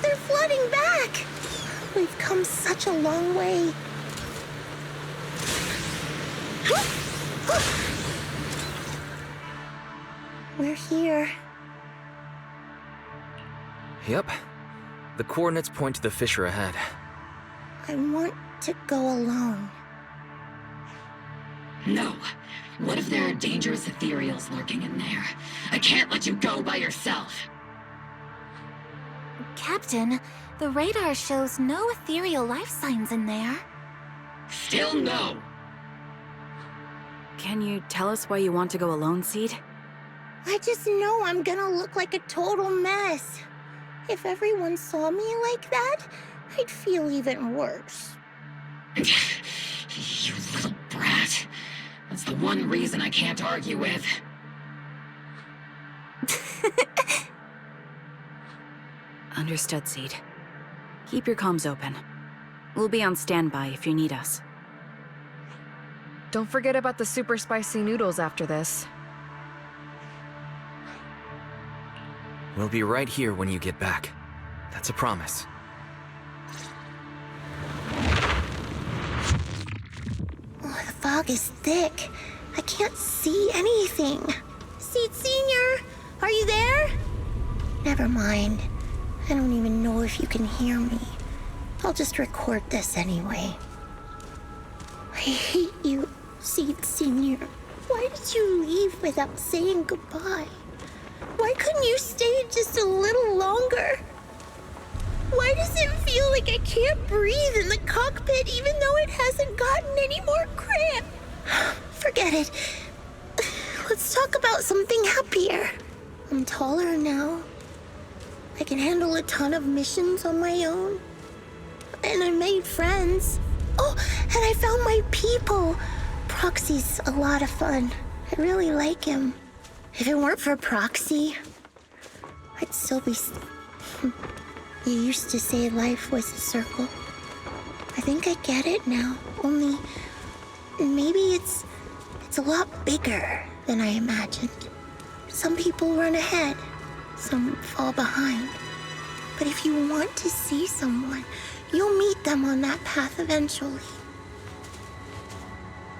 They're flooding back! We've come such a long way. We're here. Yep. The coordinates point to the fissure ahead. I want to go alone. No. What if there are dangerous ethereals lurking in there? I can't let you go by yourself. Captain, the radar shows no ethereal life signs in there. Still no. Can you tell us why you want to go alone, Seed? I just know I'm gonna look like a total mess. If everyone saw me like that, I'd feel even worse. You little brat. That's the one reason I can't argue with. Understood, Seed. Keep your comms open. We'll be on standby if you need us. Don't forget about the super spicy noodles after this. We'll be right here when you get back. That's a promise. Oh, the fog is thick. I can't see anything. Seed Sr., are you there? Never mind. I don't even know if you can hear me. I'll just record this anyway. I hate you, Seed Sr. Why did you leave without saying goodbye? Why couldn't you stay just a little longer? Why does it feel like I can't breathe in the cockpit even though it hasn't gotten any more cramped? Forget it. Let's talk about something happier. I'm taller now. I can handle a ton of missions on my own. And I made friends. Oh, and I found my people. Proxy's a lot of fun. I really like him. If it weren't for Proxy, I'd still be... You used to say life was a circle. I think I get it now. Only, maybe it's a lot bigger than I imagined. Some people run ahead, some fall behind. But if you want to see someone, you'll meet them on that path eventually.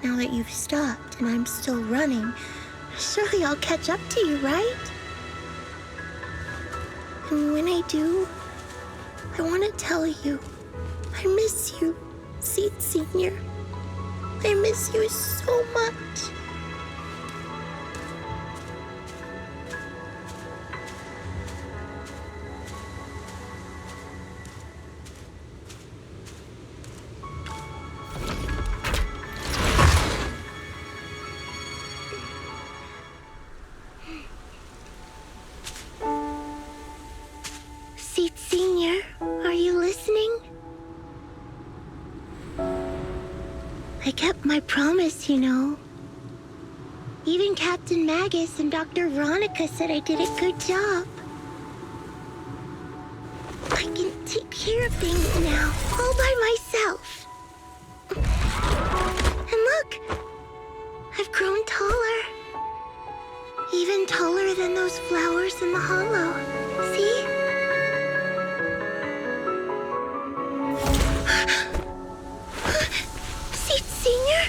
Now that you've stopped and I'm still running, surely I'll catch up to you, right? And when I do, I want to tell you, I miss you, Seed Senior. I miss you so much. Seed Senior, are you listening? I kept my promise, you know. Even Captain Magus and Dr. Veronica said I did a good job. I can take care of things now, all by myself. And look, I've grown taller. Even taller than those flowers in the hollow. See? Seed Senior?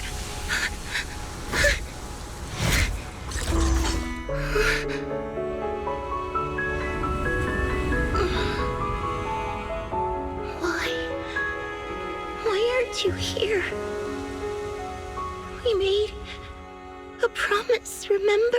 Why aren't you here? We made a promise, remember?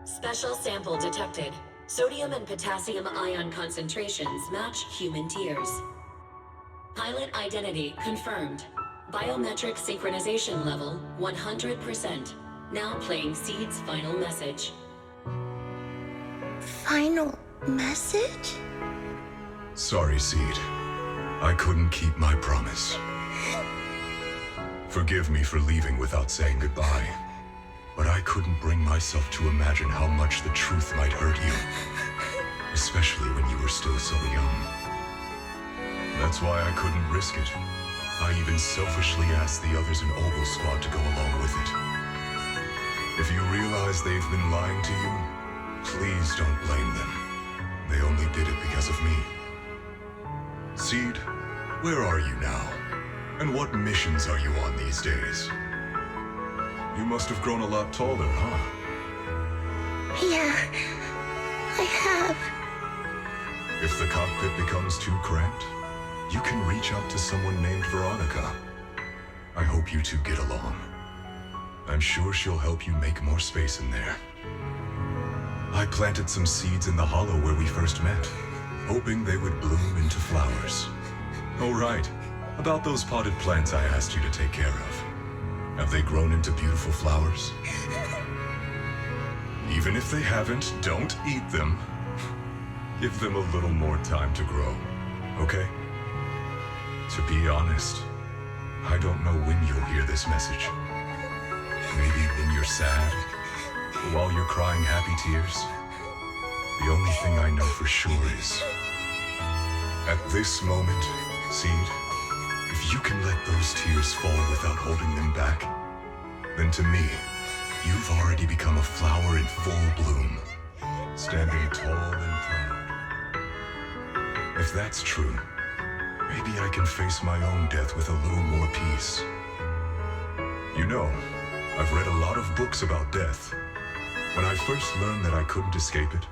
Special sample detected. Sodium and potassium ion concentrations match human tears. Pilot identity confirmed. Biometric synchronization level 100%. Now playing Seed's final message. Final message? Sorry, Seed. I couldn't keep my promise. Forgive me for leaving without saying goodbye. But I couldn't bring myself to imagine how much the truth might hurt you. Especially when you were still so young. That's why I couldn't risk it. I even selfishly asked the others in Ogle Squad to go along with it. If you realize they've been lying to you, please don't blame them. They only did it because of me. Seed, where are you now? And what missions are you on these days? You must have grown a lot taller, huh? Yeah, I have. If the cockpit becomes too cramped, you can reach out to someone named Veronica. I hope you two get along. I'm sure she'll help you make more space in there. I planted some seeds in the hollow where we first met, hoping they would bloom into flowers. Oh right, about those potted plants I asked you to take care of. Have they grown into beautiful flowers? Even if they haven't, don't eat them. Give them a little more time to grow, okay? To be honest, I don't know when you'll hear this message. Maybe when you're sad, or while you're crying happy tears. The only thing I know for sure is, at this moment, Seed, if you can let those tears fall without holding them back, then to me, you've already become a flower in full bloom, standing tall and proud. If that's true, maybe I can face my own death with a little more peace. You know, I've read a lot of books about death. When I first learned that I couldn't escape it,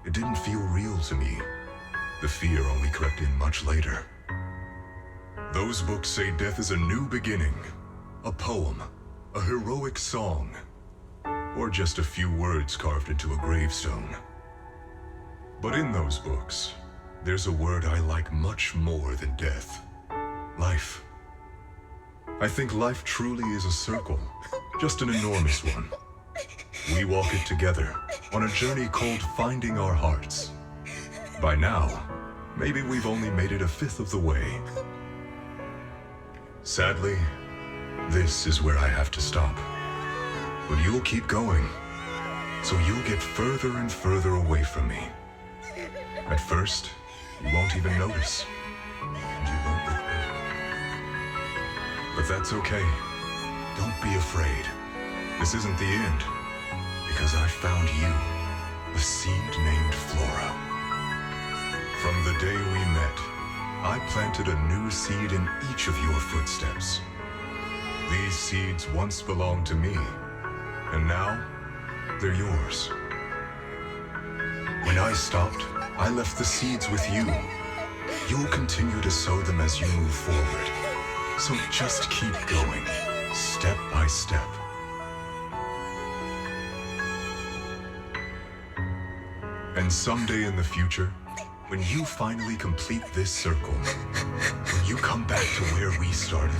it didn't feel real to me. The fear only crept in much later. Those books say death is a new beginning, a poem, a heroic song, or just a few words carved into a gravestone. But in those books, there's a word I like much more than death. Life. I think life truly is a circle, just an enormous one. We walk it together, on a journey called finding our hearts. By now, maybe we've only made it a fifth of the way. Sadly, this is where I have to stop. But you'll keep going. So you'll get further and further away from me. At first, you won't even notice. And you won't look back. But that's okay. Don't be afraid. This isn't the end. Because I found you, a seed named Flora. From the day we met, I planted a new seed in each of your footsteps. These seeds once belonged to me, and now they're yours. When I stopped, I left the seeds with you. You'll continue to sow them as you move forward. So just keep going, step by step. And someday in the future, when you finally complete this circle, when you come back to where we started,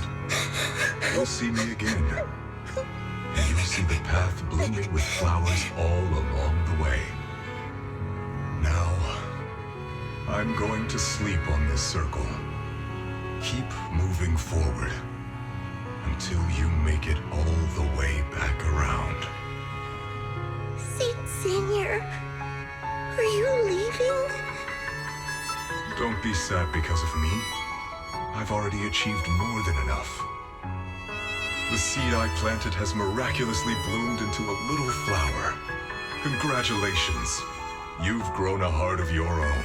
you'll see me again. And you'll see the path blooming with flowers all along the way. Now, I'm going to sleep on this circle. Keep moving forward until you make it all the way back around. Seed Senior, are you leaving? Don't be sad because of me. I've already achieved more than enough. The seed I planted has miraculously bloomed into a little flower. Congratulations. You've grown a heart of your own.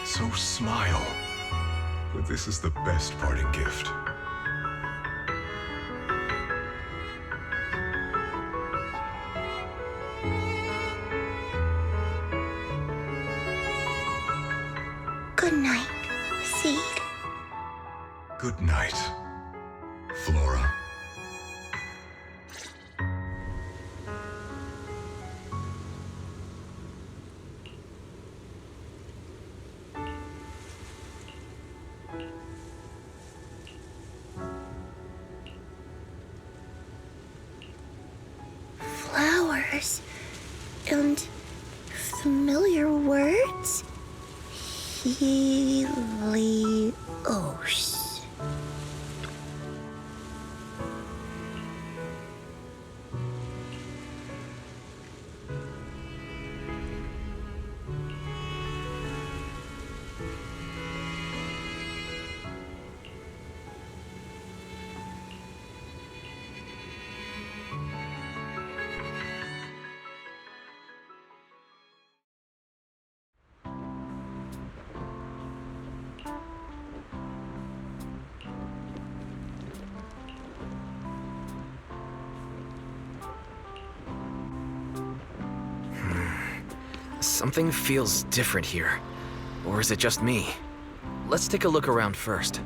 So smile, for this is the best parting gift. Good night, Seed. Good night, Flora. Flowers and familiar words. Helios. Something feels different here. Or is it just me? Let's take a look around first.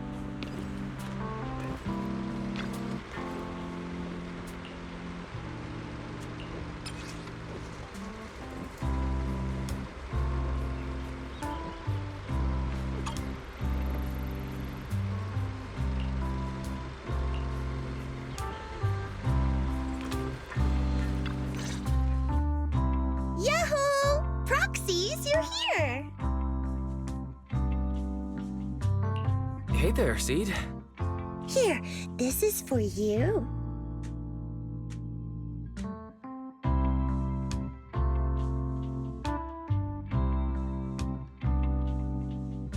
Yahoo! Proxies, you're here! Hey there, Seed. Here, this is for you.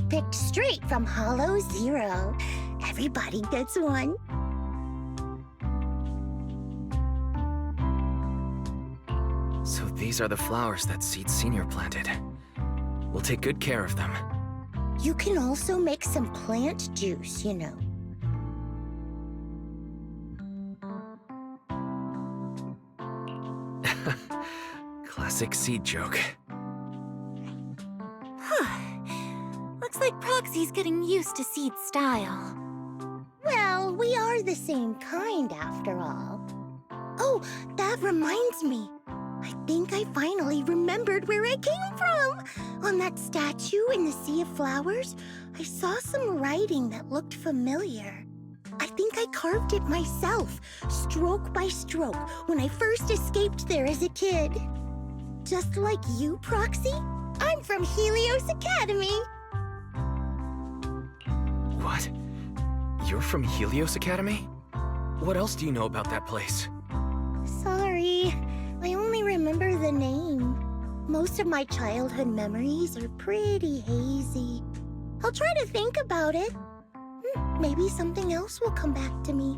Picked straight from Hollow Zero. Everybody gets one. So these are the flowers that Seed Senior planted. We'll take good care of them. You can also make some plant juice, you know. Classic Seed joke. Looks like Proxy's getting used to Seed's style. Well, we are the same kind after all. Oh, that reminds me. I think I finally remembered where I came from. On that statue in the Sea of Flowers, I saw some writing that looked familiar. I think I carved it myself, stroke by stroke, when I first escaped there as a kid. Just like you, Proxy, I'm from Helios Academy. What? You're from Helios Academy? What else do you know about that place? Sorry, I only remember the name. Most of my childhood memories are pretty hazy. I'll try to think about it. Maybe something else will come back to me.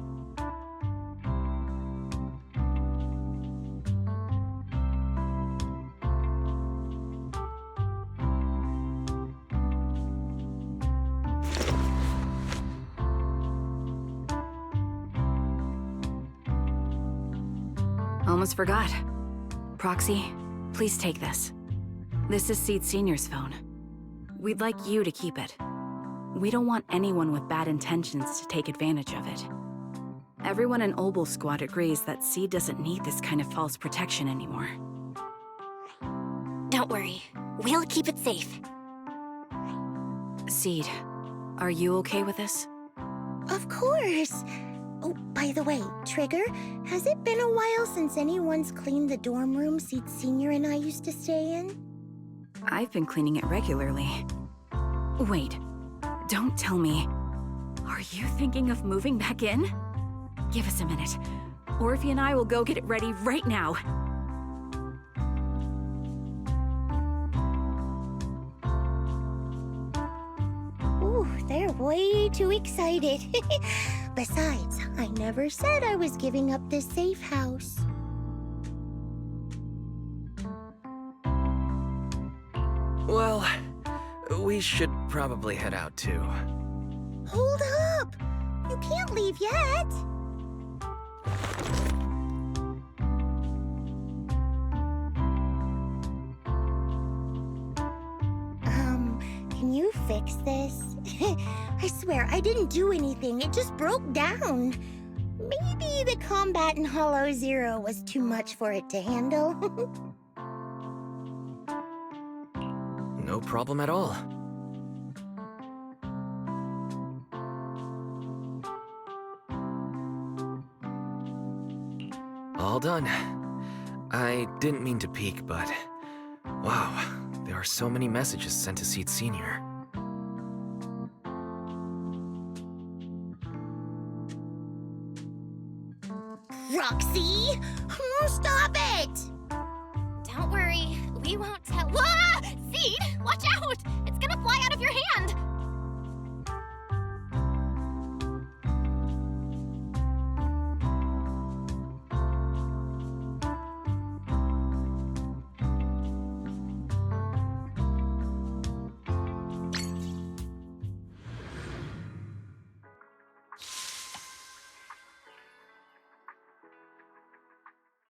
Almost forgot. Proxy, please take this. This is Seed Senior's phone. We'd like you to keep it. We don't want anyone with bad intentions to take advantage of it. Everyone in Obel Squad agrees that Seed doesn't need this kind of false protection anymore. Don't worry. We'll keep it safe. Seed, are you okay with this? Of course. Oh, by the way, Trigger, has it been a while since anyone's cleaned the dorm room Seed Senior and I used to stay in? I've been cleaning it regularly. Wait, don't tell me. Are you thinking of moving back in? Give us a minute. Orphe and I will go get it ready right now. Ooh, they're way too excited. Besides, I never said I was giving up this safe house. Well, we should probably head out too. Hold up! You can't leave yet! Can you fix this? I swear, I didn't do anything. It just broke down. Maybe the combat in Hollow Zero was too much for it to handle. No problem at all. All done. I didn't mean to peek, but... wow, there are so many messages sent to Seed Senior. Roxy! Stop it! Don't worry. We won't tell. Ah! Seed, watch out!